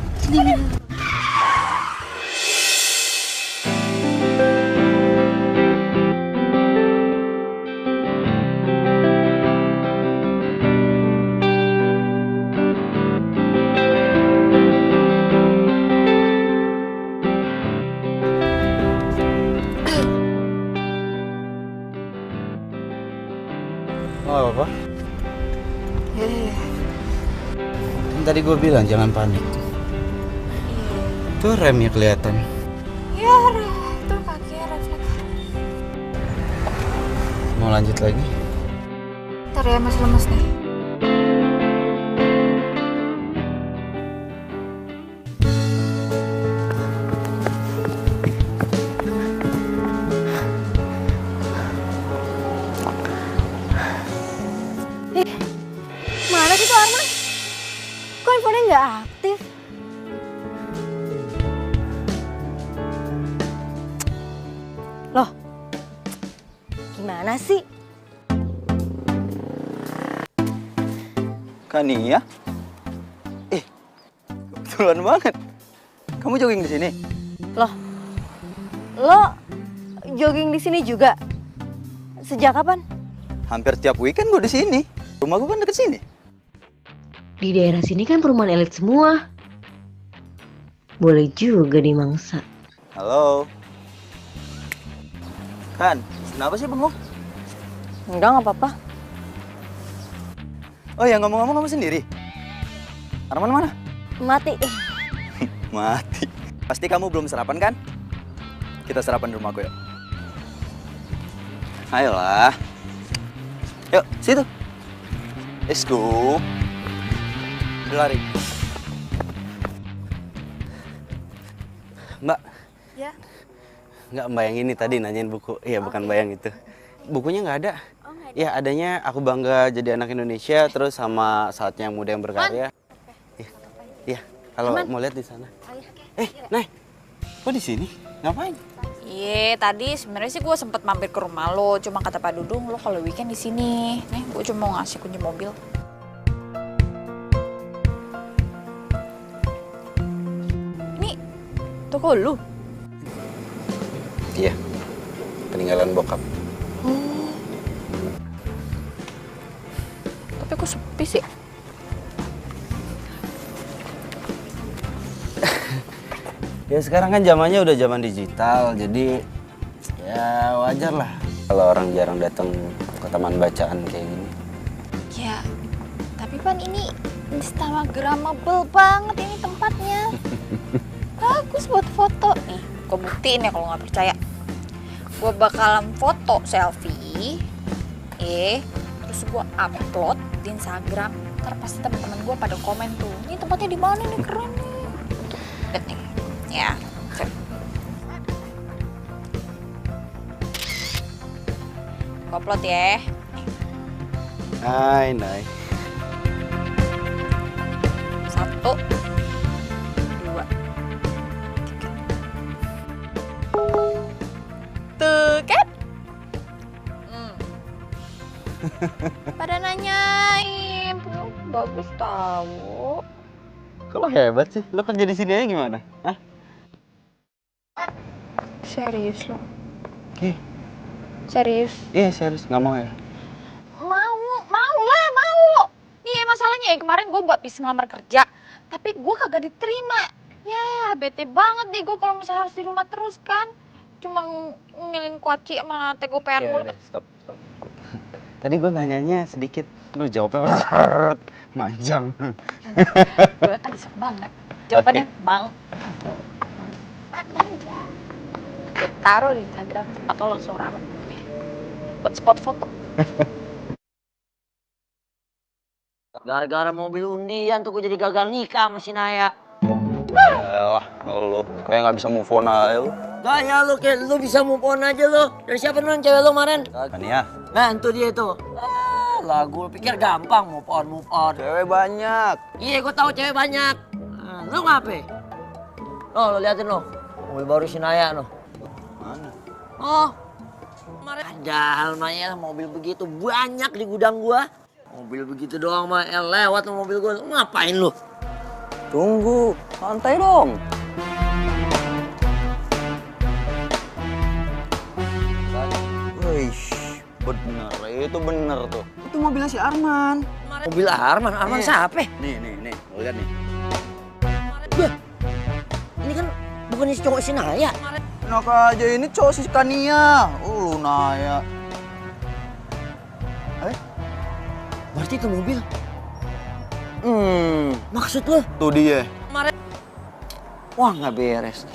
Oh, apa? Tadi gue bilang jangan panik. Tuh remnya kelihatan. Iya, itu kaki refleks. Mau lanjut lagi? Ntar ya, masih lemes nih. Mana sih tuh Arman? Kok handphonenya nggak aktif? Loh, gimana sih? Kania? Kebetulan banget. Kamu jogging di sini? Loh, lo jogging di sini juga? Sejak kapan? Hampir tiap weekend gue di sini. Rumah gue kan deket sini. Di daerah sini kan perumahan elit semua. Boleh juga dimangsa. Halo. Kan, kenapa sih bengong? Enggak, nggak apa-apa. Oh ya, ngomong-ngomong kamu sendiri? Arman mana? Mati. Mati. Pasti kamu belum sarapan kan? Kita sarapan di rumahku yuk. Ayolah. Yuk, situ. Let's go. Lari. Mbak. Ya. Nggak, Mbak yang ini tadi nanyain buku. Iya, bukan Mbak yang itu. Bukunya nggak ada. Oh, nggak ada. Ya, adanya Aku Bangga Jadi Anak Indonesia, terus sama Saatnya Yang Muda Yang Berkarya. Iya, kalau mau lihat di sana. Nay, kok di sini? Ngapain? Iya, tadi sebenarnya sih gue sempet mampir ke rumah lo, cuma kata Pak Dudung lo kalau weekend di sini. Nih, gue cuma mau ngasih kunci mobil. Ini toko lu? Iya, peninggalan bokap. Tapi kok sepi sih? Ya sekarang kan zamannya udah zaman digital, jadi ya wajar lah kalau orang jarang datang ke taman bacaan kayak gini. Ya, tapi Irfan, ini instagramable banget ini tempatnya. Bagus buat foto. Nih, gue buktiin ya kalau nggak percaya. Gue bakalan foto selfie, terus gue upload di Instagram. Ntar pasti teman-teman gue pada komen tuh, ini tempatnya di mana nih, keren nih. Lihat nih, ya. Gue upload ya. Hai, Nay. 1, 2, 3. Tuh kan? Pada nanyain, bagus tahu. Kok lo hebat sih? Lo kerja di sini aja gimana? Hah? Serius lo? Oke. Serius? Iya serius, nggak mau ya? Mau lah. Nih masalahnya ya, kemarin gue buat bisa ngelamar kerja, tapi gue kagak diterima. Ya bete banget nih gue kalau misalnya harus di rumah terus kan. Cuma ngilin kuaci sama TGPR mulu. Stop. Tadi gue nanyanya sedikit, lu jawabnya manjang. Gue kan iseng banget. Jawabannya bang. Gue taruh di Instagram atau lo suara buat spot foto. Gara-gara mobil undian tuh gue jadi gagal nikah sama si Naya. Wah, lo kayak nggak bisa move on aja lo. Gaya lu kayak lu bisa move on aja lo. Dari siapa dulu cewek lu kemarin? Tania. Nah, itu dia tuh. Lagu lu pikir gampang move on. Cewek banyak. Iya, gue tahu cewek banyak. Nah, lu ngapain? Oh, lo liatin lo. Mobil baru si Naya lo. Mana? Oh. Padahal Naya mobil begitu banyak di gudang gua. Mobil begitu doang mah lewat lo mobil gua. Lu ngapain lu? Tunggu, santai dong. Wih, bener tuh. Itu mobilnya si Arman. Mobil Arman siapa? Nih, lo lihat nih. Bah, ini kan bukan si cowok si Naya. Enak aja, ini cowok si Tania. Lu Naya. Berarti itu mobil. Maksud lu? Tuh dia. Wah, nggak beres.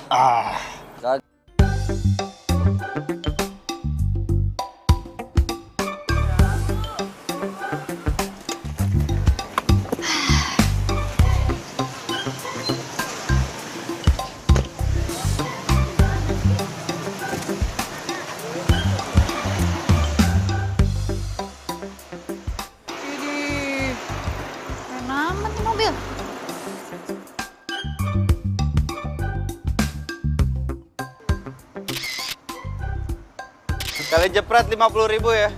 Kali jepret 50.000 ya.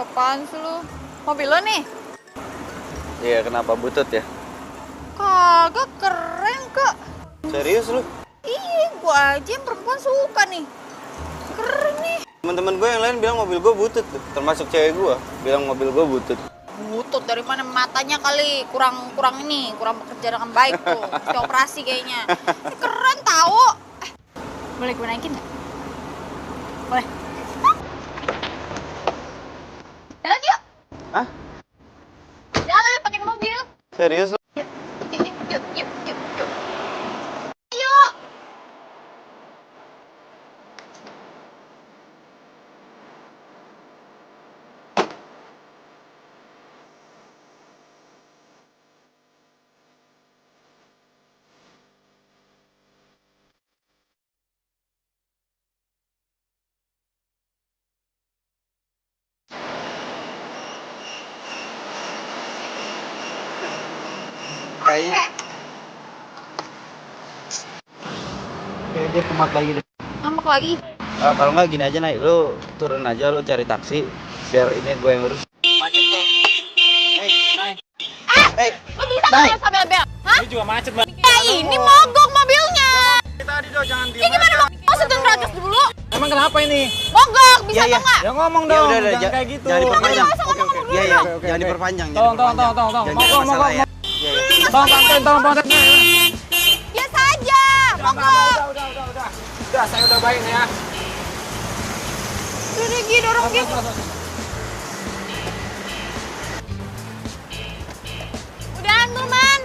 Apaan sih lu? Mobil lo nih? Iya, kenapa butut ya? Kagak, keren kok. Serius lu? Iya, gua aja yang perempuan suka nih. Keren nih. Temen-temen gue yang lain bilang mobil gue butut tuh. Termasuk cewek gue bilang mobil gue butut. Butut dari mana? Matanya kali kurang bekerja dengan baik tuh. Mesti operasi kayaknya. Keren tahu. Boleh gue naikin nggak? Boleh. Jalan yuk. Hah? Jalan pakai mobil. Serius lu? Yuk. Kayaknya dia kemak lagi deh. Ngambek lagi? Kalau nggak gini aja, Nay, lu turun aja, lu cari taksi biar ini gue yang urus. Lu bisa nggak sambil bel? Hah? Ini juga macet banget. Ya ini mogok mobilnya. Tadi dong, jangan Ya gimana dong? Mau setel ratus dulu? Emang kenapa ini? Mogok, bisa atau nggak? Ya ngomong Ya dong, udah, jangan kayak gitu. Jangan diperpanjang. Iya, Oke. jangan diperpanjang. Tolong. Mogok. Tolong. Biasa aja, mogok. Udah, saya udah baik ya. Udah Gi, dorong Gi. gentleman.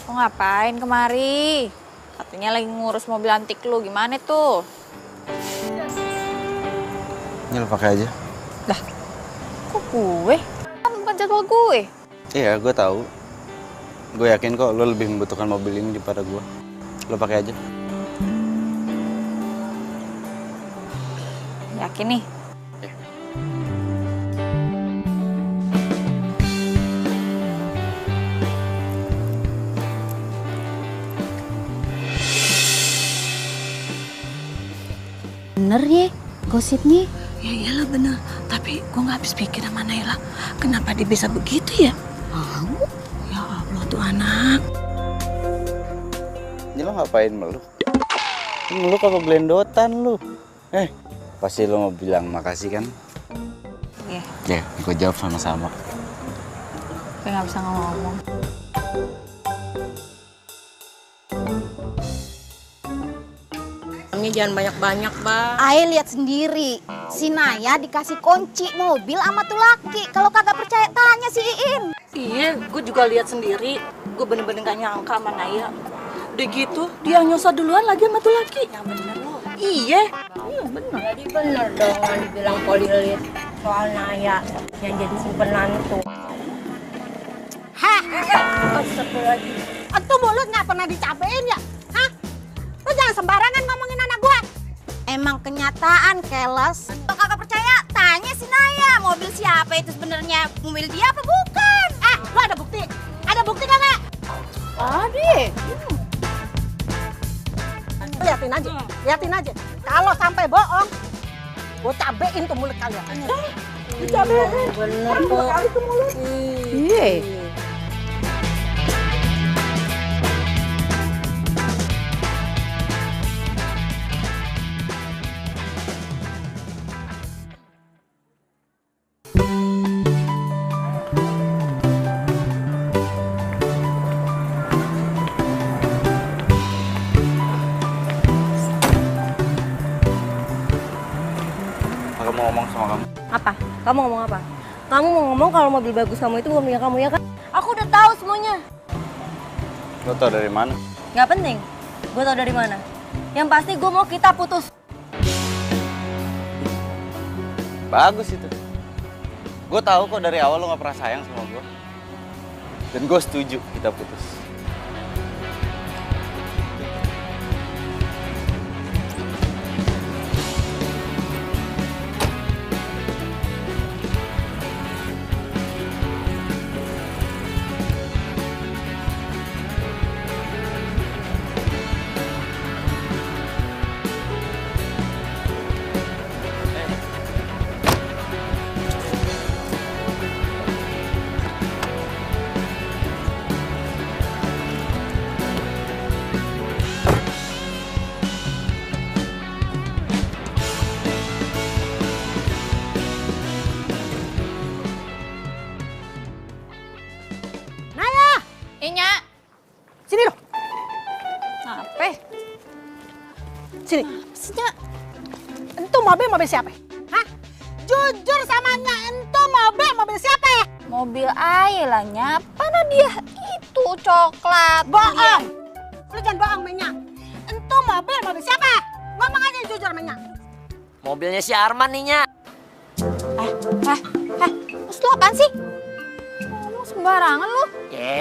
Lo ngapain kemari? Katanya lagi ngurus mobil antik lu, gimana tuh? Ini lo pakai aja. Lah, kok gue? Kan bukan jadwal gue. Iya, gue tahu. Gue yakin kok lo lebih membutuhkan mobil ini daripada gue. Lo pakai aja. Yakin nih? Bener ya gosipnya? Ya iyalah bener, tapi gue gak habis pikir sama Naila. Kenapa dia bisa begitu ya? Ya Allah tuh anak. Ini lo ngapain meluk? Meluk apa belendotan lu? Pasti lo mau bilang makasih kan? Iya. Ya, gue jawab sama-sama. Gue gak bisa ngomong. Jangan banyak-banyak, Bang. Ae lihat sendiri, si Naya dikasih kunci mobil sama tuh laki. Kalau kagak percaya tanya si Iin. Iya, gue juga lihat sendiri. Gue bener-bener gak nyangka sama Naya. Udah gitu, dia nyosor duluan lagi sama tuh laki. Yang bener lo. Iya. Iya bener. Jadi bener dong yang dibilang Polilit soal Naya yang jadi simpenan tuh. Hah? Astagfirullahaladzim. Itu mulut nggak pernah dicapein ya? Hah? Lu jangan sembarangan ngomongin anak gua. Emang kenyataan, keles. Kalau kagak percaya, tanya si Naya. Mobil siapa itu sebenarnya? Mobil dia apa bukan? Lu ada bukti? Ada bukti nggak? Ada. Liatin aja. Kalau sampai bohong, gua cabein tuh mulut kalian. Dicabein. Bener kok. Kali tuh mulut. Iya. Aku mau ngomong sama kamu. Apa? Kamu ngomong apa? Kamu mau ngomong kalau mobil bagus kamu itu bukan punya kamu ya kan? Aku udah tahu semuanya. Lo tau dari mana? Nggak penting. Gue tau dari mana. Yang pasti gue mau kita putus. Bagus itu. Gue tahu kok dari awal lo gak pernah sayang sama gue. Dan gue setuju kita putus. Inya. Sini loh. Apa? Sini. Sini. Itu mobil siapa? Hah? Jujur sama Nya, itu mobil siapa ya? Mobil Ae lah, nyapa dia itu coklat. Bohong. Lu jangan bohong, Menya. Itu mobil siapa? Ngomong aja jujur sama Nya. Mobilnya si Arman nih, Nya. Terus lu apaan sih? Ngomong sembarangan lu.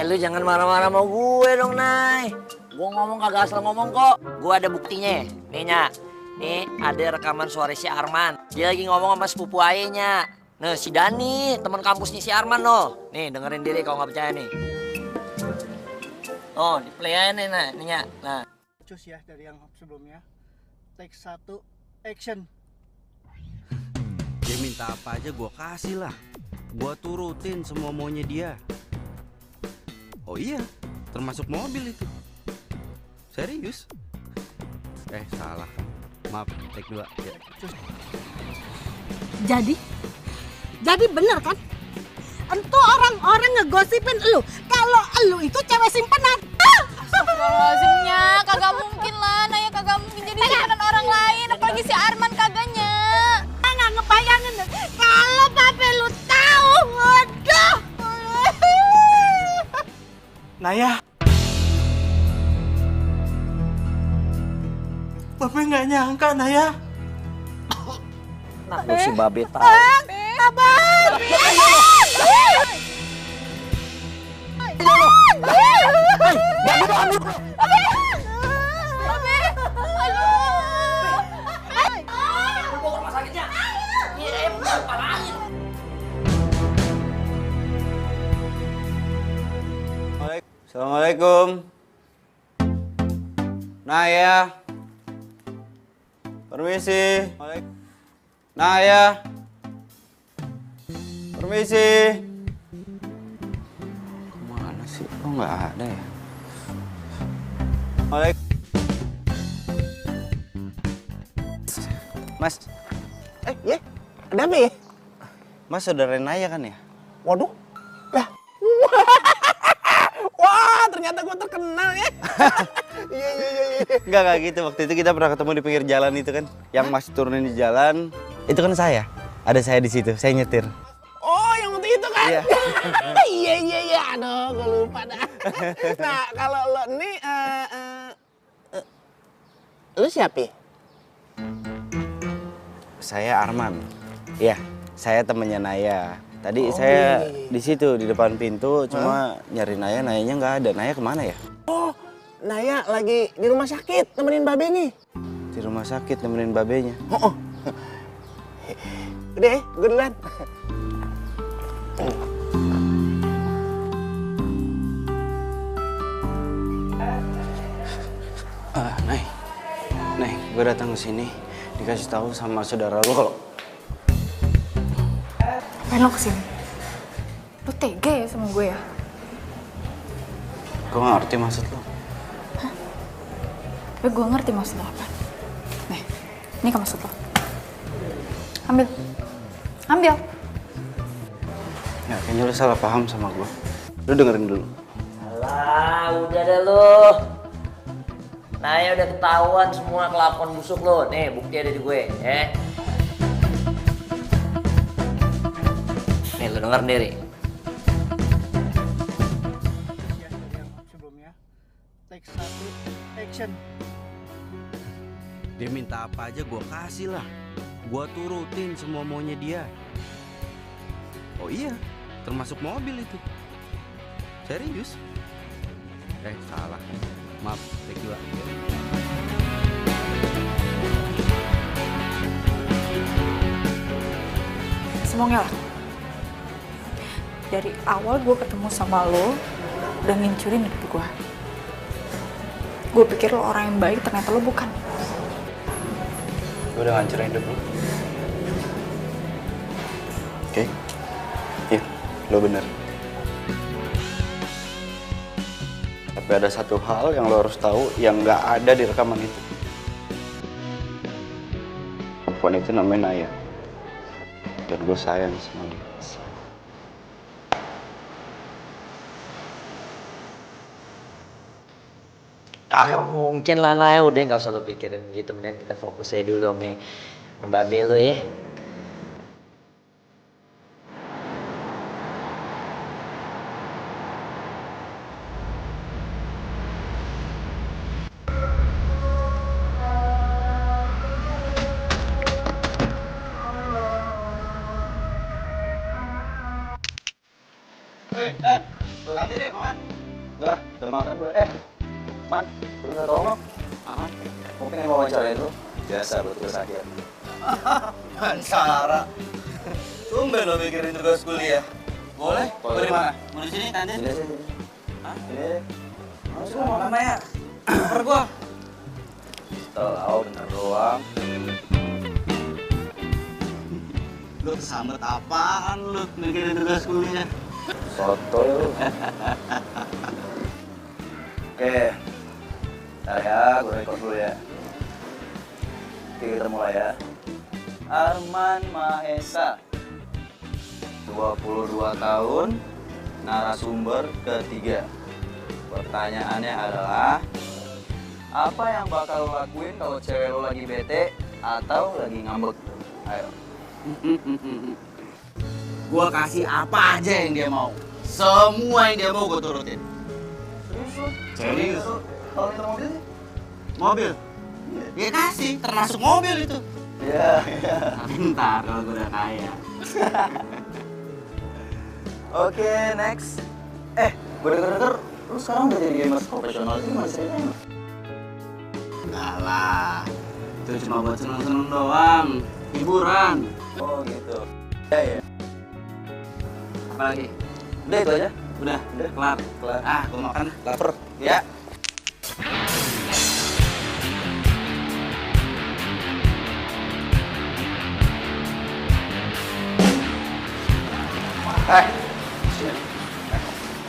Lu jangan marah-marah sama gue dong, Nay. Gue ngomong kagak asal ngomong kok. Gue ada buktinya. Nih, Nya. Nih, ada rekaman suara si Arman. Dia lagi ngomong sama sepupu ayahnya. Nah, si Dani, teman kampusnya si Arman loh. Nih, dengerin diri kalau nggak percaya nih. Oh, di play aja nih, nah, nih, Nya. Nah. Cus ya dari yang sebelumnya. Take 1, action. Dia minta apa aja gue kasih lah. Gue turutin semua maunya dia. Oh iya, termasuk mobil itu. Serius? Salah. Maaf. take 2. Ya. Jadi bener kan? Entu orang-orang ngegosipin elu kalau elu itu cewek simpenan. Astagfirullahaladzimnya, kagak mungkin lah, Naya kagak mungkin jadi simpanan orang lain, apalagi si Arman kagaknya. Nggak ngebayangin deh, kalau babe lu tahu, waduh. Naya. Babe nggak nyangka, Naya. Nah, lu si babe tahu. Kabar. Assalamualaikum. Naya. Permisi. Naya. Permisi. Kemana sih? Kok nggak ada ya? Mas. Ya, ada apa ya? Mas saudara Naya kan ya? Waduh. Lah. Wah, ternyata gue terkenal ya. Iya. Enggak gitu. Waktu itu kita pernah ketemu di pinggir jalan itu kan. Yang Mas turunin di jalan. Itu kan saya. Ada saya di situ. Saya nyetir. Oh, yang waktu itu kan? Iya. Iya. Aduh, gue lupa dah. Nah, kalau lo nih, lo siapa? Saya Arman. Iya, saya temennya Naya. Tadi saya di situ di depan pintu, cuma nyari Naya, Nayanya nggak ada. Naya kemana ya? Oh, Naya lagi di rumah sakit nemenin babe nih. Di rumah sakit nemenin babenya. Oh. Udah, gue duluan. Nay, gue datang ke sini dikasih tahu sama saudara lo kalau. Ngapain lo kesini? Lo tega ya sama gue ya? Gue nggak ngerti maksud lo. Hah? Tapi gue ngerti maksud lo apa. Nih, ini kan maksud lo. Ambil. Ya, kayaknya lo salah paham sama gue. Lo dengerin dulu. Alah, udah deh lo. Naya udah ketahuan semua kelakuan busuk lo. Nih, bukti ada di gue, ya. Nih, lo denger sendiri. Sebelumnya, take 1, action. Dia minta apa aja gue kasih lah. Gue turutin semua maunya dia. Oh iya, termasuk mobil itu. Serius? Salah. Maaf, take 2. Semuanya lah. Dari awal gue ketemu sama lo, udah ngincurin hidup gue. Gue pikir lo orang yang baik, ternyata lo bukan. Gue udah ngancurin hidup lo. Oke? Iya, lo bener. Tapi ada satu hal yang lo harus tahu yang nggak ada di rekaman itu. Perempuan itu namanya Naya. Dan gue sayang sama dia. Gak mungkin lah, Naya. Udah gak usah lo pikirin gitu. Mending kita fokus aja dulu sama Mbak Be lo ya. Udah makan gue. Man, bener tolong. Mungkin yang mau wawancarain lu. Biasa buat tugas akhir. Wawancara. Tumben lo mikirin tugas kuliah. Boleh? Dari mana? Mau di sini, Tante? Sini. Hah? Sini. Masuk mau mana ya? Lapar gua. Tahu bener doang. Lu kesambet apaan lu mikirin tugas kuliah? Soto lu. Oke. Ntar ya, gue rekod dulu ya. 3, kita mulai ya. Arman Mahesa, 22 tahun, narasumber ketiga. Pertanyaannya adalah, apa yang bakal lo lakuin kalau cewek lo lagi bete atau lagi ngambek? Ayo. Gua kasih apa aja yang dia mau. Semua yang dia mau gue turutin. Serius? Kalau kita mobil? Mobil? Dia kasih, termasuk mobil itu. Iya. Tapi ntar kalau gue udah kaya. Oke, next. Gue denger-denger lu sekarang udah jadi gamers profesional, itu gimana ceritanya? Enggak lah, itu cuma buat seneng-seneng doang, hiburan. Oh gitu. Ya. Apa lagi? Udah itu aja. Udah, kelar. Ah, gue makan, Lapar. ya.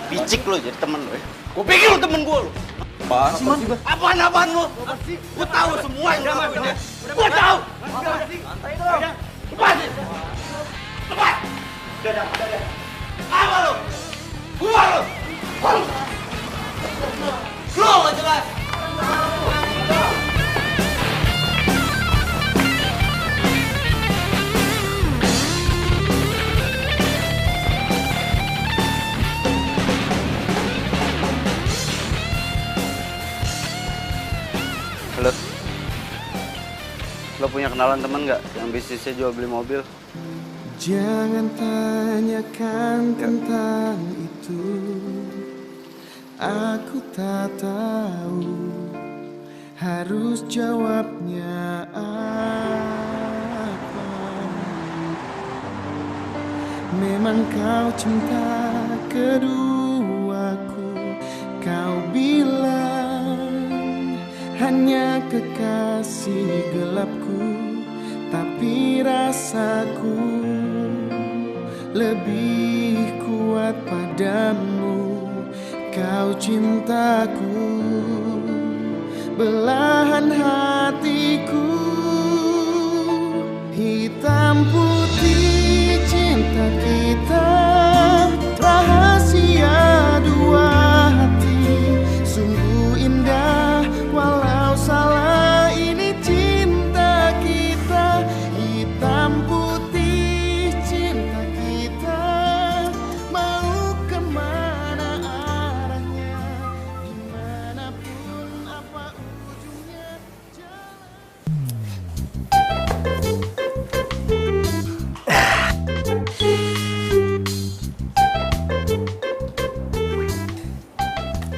Picik lo jadi temen lo ya. Gue pikir lo temen gue lo. Apaan sih, Man? Apaan lo? Gue tahu semua yang udah ngapain dia. Gue tahu. Santai dong. Lepas. Lepas. Dadah. Apa lo? Gua lo. Lo gak jelas. Halo. Lo punya kenalan temen nggak yang bisnisnya jual beli mobil? Jangan tanyakan tentang itu, aku tak tahu harus jawabnya apa. Memang kau cinta keduaku, kau bilang hanya kekasih gelapku, tapi rasaku lebih kuat padamu. Kau cintaku, belahan hatiku, hitam putih cinta kita, rahasia dua hati, sungguh indah walau salah ini cinta kita. Hitam putih cinta kita, mau kemana arahnya, dimanapun apa ujungnya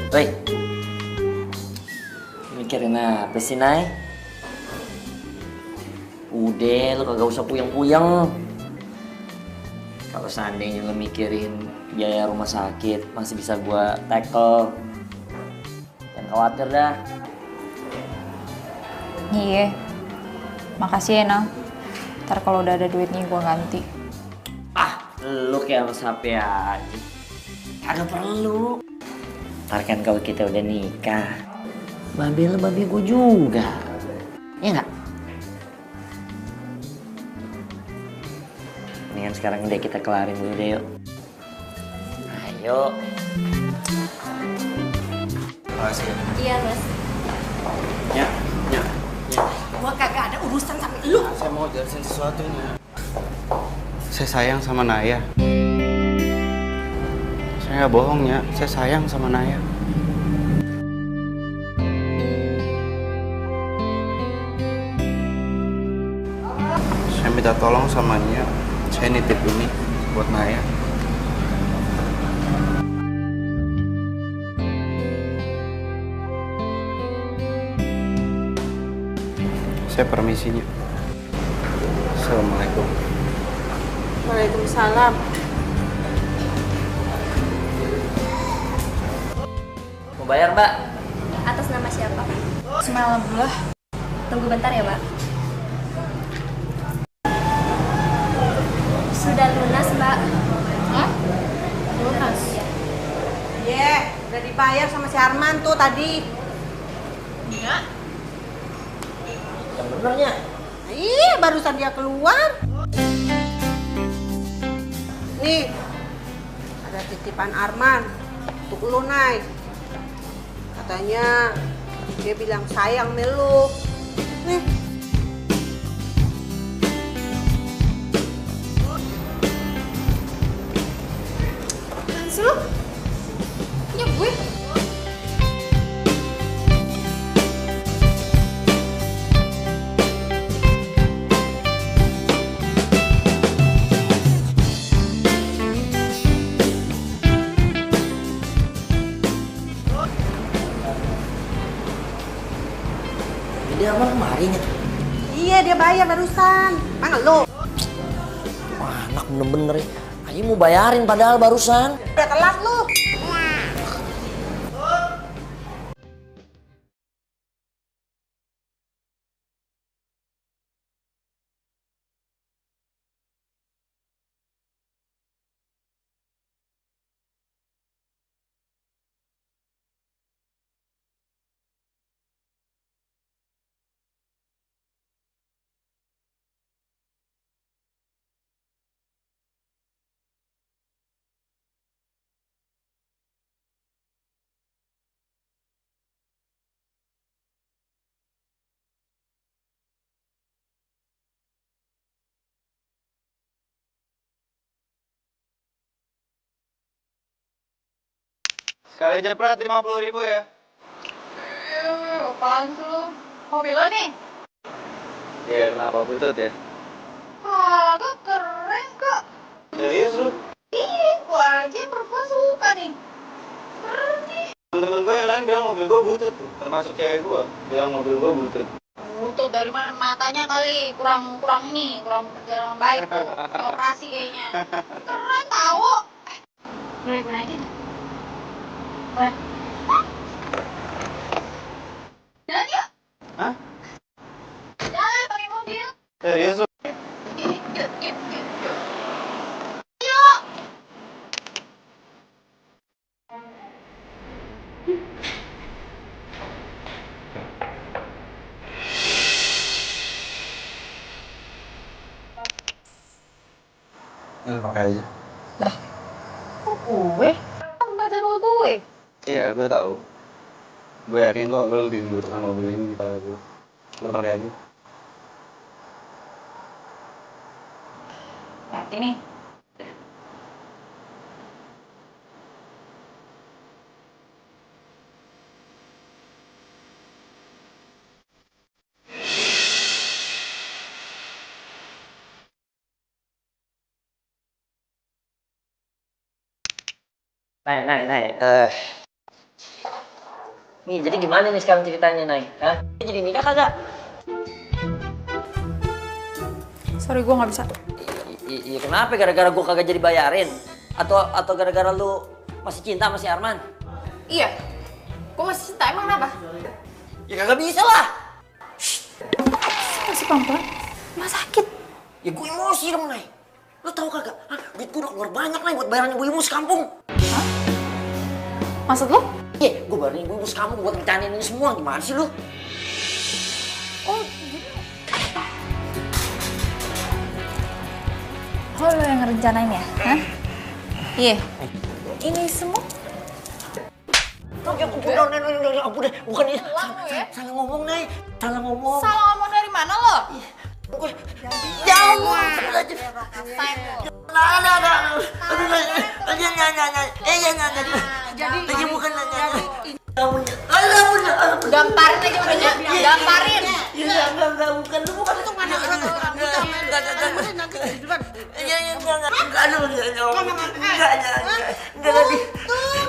Woi, mikirin apa sih, Nay? Udah, lo kagak usah puyeng-puyeng. Kalau seandainya lo mikirin biaya rumah sakit, masih bisa gua tackle. Jangan khawatir dah. Iya, makasih ya Nang. Ntar kalau udah ada duitnya gua ganti. Lo kayak harus HP aja. Kagak perlu. Ntar kan kalau kita udah nikah, babe gue juga. Ya nggak? Mendingan sekarang udah kita kelarin dulu deh, yuk. Ayo. Makasih. Iya, Mas. Ya. Gua kagak ada urusan sama lu. Saya mau jelasin sesuatu nih. Saya sayang sama Naya. Saya nggak bohong ya, saya sayang sama Naya. Saya minta tolong sama Nia, saya nitip ini buat Naya. Saya permisinya. Assalamualaikum. Waalaikumsalam. Mau bayar, Mbak? Atas nama siapa? Semalam Abdullah. Tunggu bentar ya, Mbak. Sudah lunas, Mbak. Hah? Lunas. Udah dibayar sama si Arman tuh tadi. Yang benernya. Iya, barusan dia keluar. Nih, ada titipan Arman untuk lu, Nay. Katanya dia bilang sayang sama lu. Nih. Apaan sih lu? Punya gue? Dia Arman kemarin ya? Iya, dia bayar barusan. Mana lu? Wah, anak bener-bener ya. Ayo mau bayarin padahal barusan. Udah telat lu. Sekali jepret 50.000 ya. Apaan sih lu? Mobil lo nih? Iya, kenapa butut ya? Kagak, keren kok. Serius lu? Iya, gua aja perempuan suka nih. Keren nih. Temen-temen gue yang lain bilang mobil gue butut tuh. Termasuk cewek gue bilang mobil gue butut. Butut dari mana? Matanya kali kurang perjalanan baik tuh. Operasi kayaknya. Keren tau. Boleh gue naikin? Boleh. Jalan yuk. Hah? Jalan pakai mobil. Serius lu? Yuk. Lu pakai aja. Kok gue? Kan badan lo gue. Iya, gue tahu. Gue yakin kok lo lebih membutuhkan mobil ini daripada gue. Lo pakai aja. Hati nih. Nay. Nih, jadi gimana nih sekarang ceritanya, Nay? Hah? Jadi nikah kagak? Sorry, gue nggak bisa. Iya, kenapa? Gara-gara gue kagak jadi bayarin? Atau gara-gara lu masih cinta sama si Arman? Iya, gue masih cinta. Emang kenapa? Ya kagak bisa lah. Masih pelan-pelan. Mas sakit. Ya gue emosi dong, Nay. Lu tahu kagak? Duit gue udah keluar banyak, Nay, buat bayaran ibu-ibu sekampung. Maksud lu? Iya, gue bayarin ibu-ibu sekampung buat rencanain ini semua. Gimana sih lu? Oh, gitu. Oh, lo yang ngerencanain ya? Hah? Iya. Ini semua? Udah, bukan ini. Salah ngomong, Nay. Salah ngomong. Salah ngomong dari mana lo? Jauh. Jadi bukan nanya. Gamparin aja udah. Gamparin. Enggak, bukan. Lu bukan itu mana orang.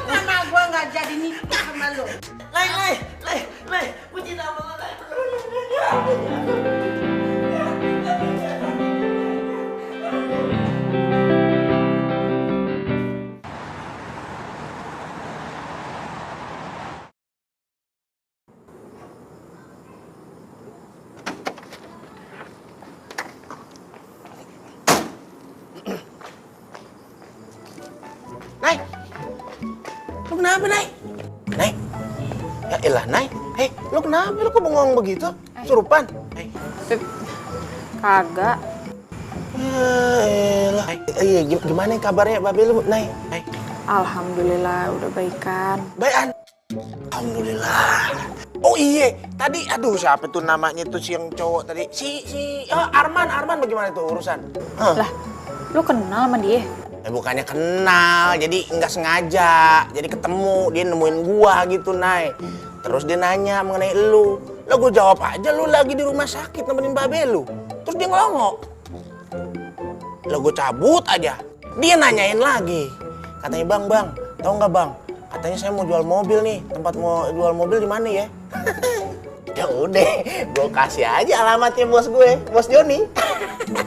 Karena gua nggak jadi nikah sama lu. Lai, gua cinta sama lu, Lai. Nay, lu kenapa, Nay? Nay, ya elah, Nay. Hei, lu kenapa? Lu kok bengong begitu? Surupan? Hey. Kagak. Iya, gimana kabarnya Babe lu, Nay? Alhamdulillah udah baikan. Baikan? Alhamdulillah. Oh iya, tadi siapa tuh namanya tuh si yang cowok tadi? Arman bagaimana tuh urusan? Lah, lu kenal sama dia? Bukannya kenal, jadi nggak sengaja. Jadi ketemu, dia nemuin gua gitu, Nay. Terus dia nanya mengenai lu. Lah gua jawab aja lu lagi di rumah sakit nemenin Babe lu. Terus dia ngelongok. Lah gua cabut aja. Dia nanyain lagi. Katanya, Bang, tahu nggak Bang? Katanya saya mau jual mobil nih. Tempat mau jual mobil di mana ya? Ya udah, gue kasih aja alamatnya bos gue, Bos Joni.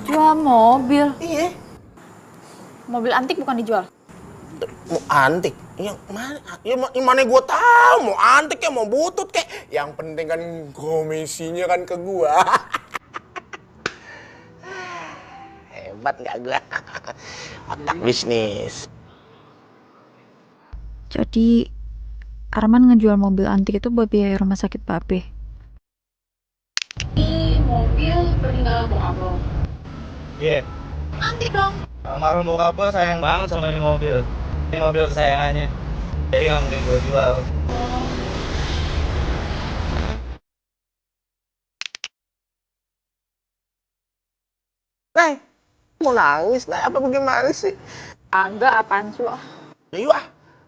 Jual mobil? Iya. Mobil antik bukan dijual? Mau antik? Yang mana? Ya mana gue tahu mau antik ya mau butut kek. Yang penting kan komisinya kan ke gue. Hebat nggak gue? Otak bisnis. Jadi Arman ngejual mobil antik itu buat biaya rumah sakit Babe. Ini mobil peninggalan bokap lo. Iya. Antik dong. Almarhum bokap lo sayang banget sama ini mobil. Ini mobil kesayangannya. Jadi nggak mungkin gue jual. Mau nangis lah apa bagaimana sih? Agak, apaan sih lo? Yuk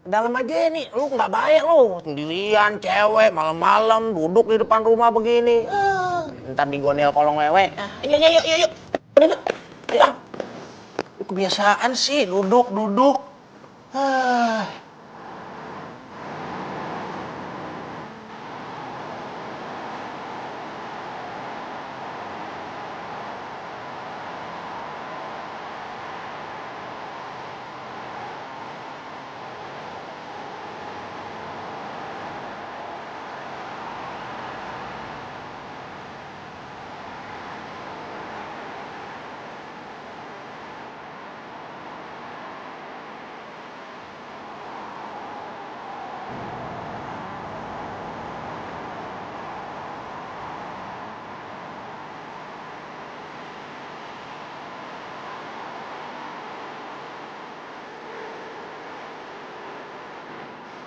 dalam aja nih, lu nggak baik lu sendirian cewek malam-malam duduk di depan rumah begini. Ntar digonel kolong wewe. Yuk. Ya. Kebiasaan sih duduk.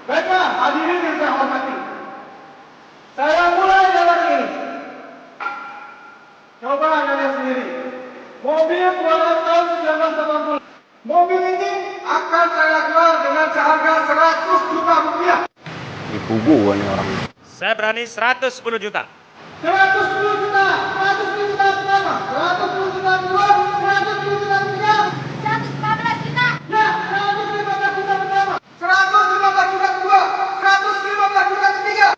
Baiklah, hadirin yang saya hormati. Saya mulai jalan ini. Coba Anda lihat sendiri. Mobil keluaran tahun 1980. Mobil ini akan saya jual dengan seharga 100 juta rupiah. Tipu gua nih orang. Saya berani 110 juta. 110 juta, 110 juta pertama, 110 juta kedua, 110 juta ketiga, 115 juta. Ya, 115 juta pertama, 115 juta kedua, 115 juta ketiga.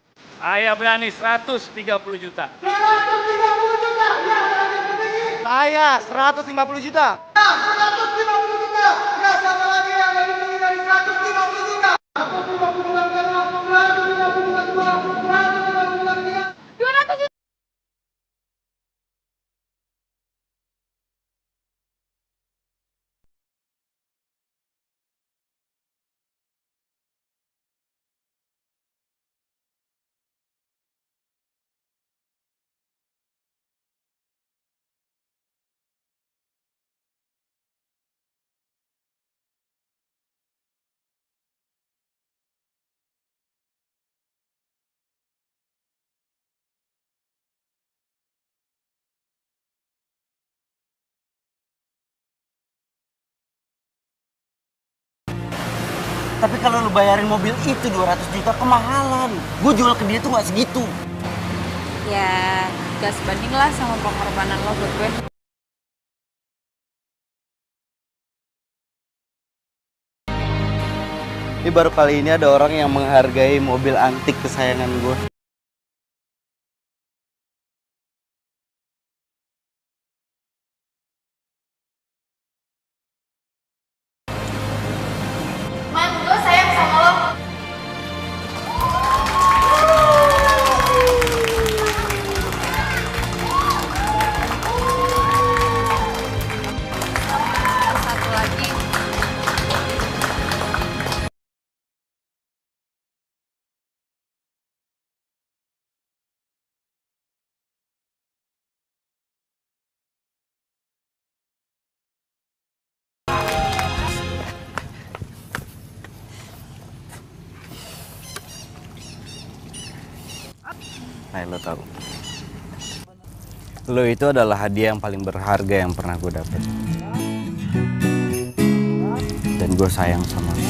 Saya berani 130 juta. 130 juta. Ya, yang tertinggi. Saya 150 juta. Ya, 150 juta. Ya, siapa lagi yang lebih tinggi dari 150 juta? 150 juta pertama, 150 juta kedua, 150 juta ketiga. 200 juta. Tapi kalau lu bayarin mobil itu 200 juta kemahalan. Gue jual ke dia tuh nggak segitu. Ya, gak sebanding lah sama pengorbanan lo buat gue. Ini baru kali ini ada orang yang menghargai mobil antik kesayangan gue. Nah, lo tahu. Lo itu adalah hadiah yang paling berharga yang pernah gue dapet. Dan gue sayang sama lo.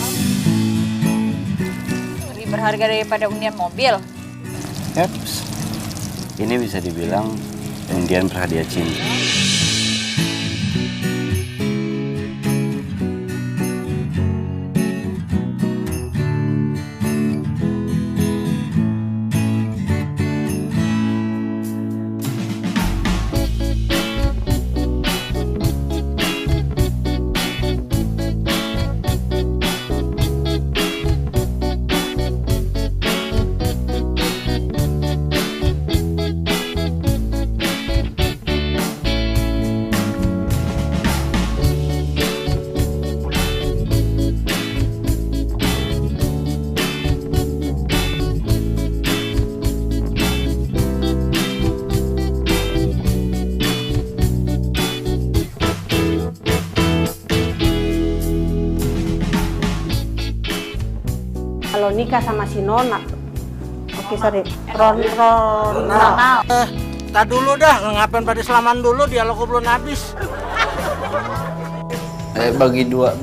Lebih berharga daripada undian mobil. Yaps. Ini bisa dibilang undian berhadiah cinta. Kalau nikah sama si Nona, oke sorry, Ronald. Tak dulu dah, ngapain pada selaman dulu, dialog belum habis. Bagi dua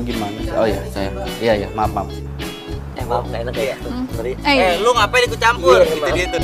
gimana? Oh ya, saya. Iya, maaf. Maaf, gak enak ya. Sorry. Lu ngapain ikut campur? Gitu dia tuh.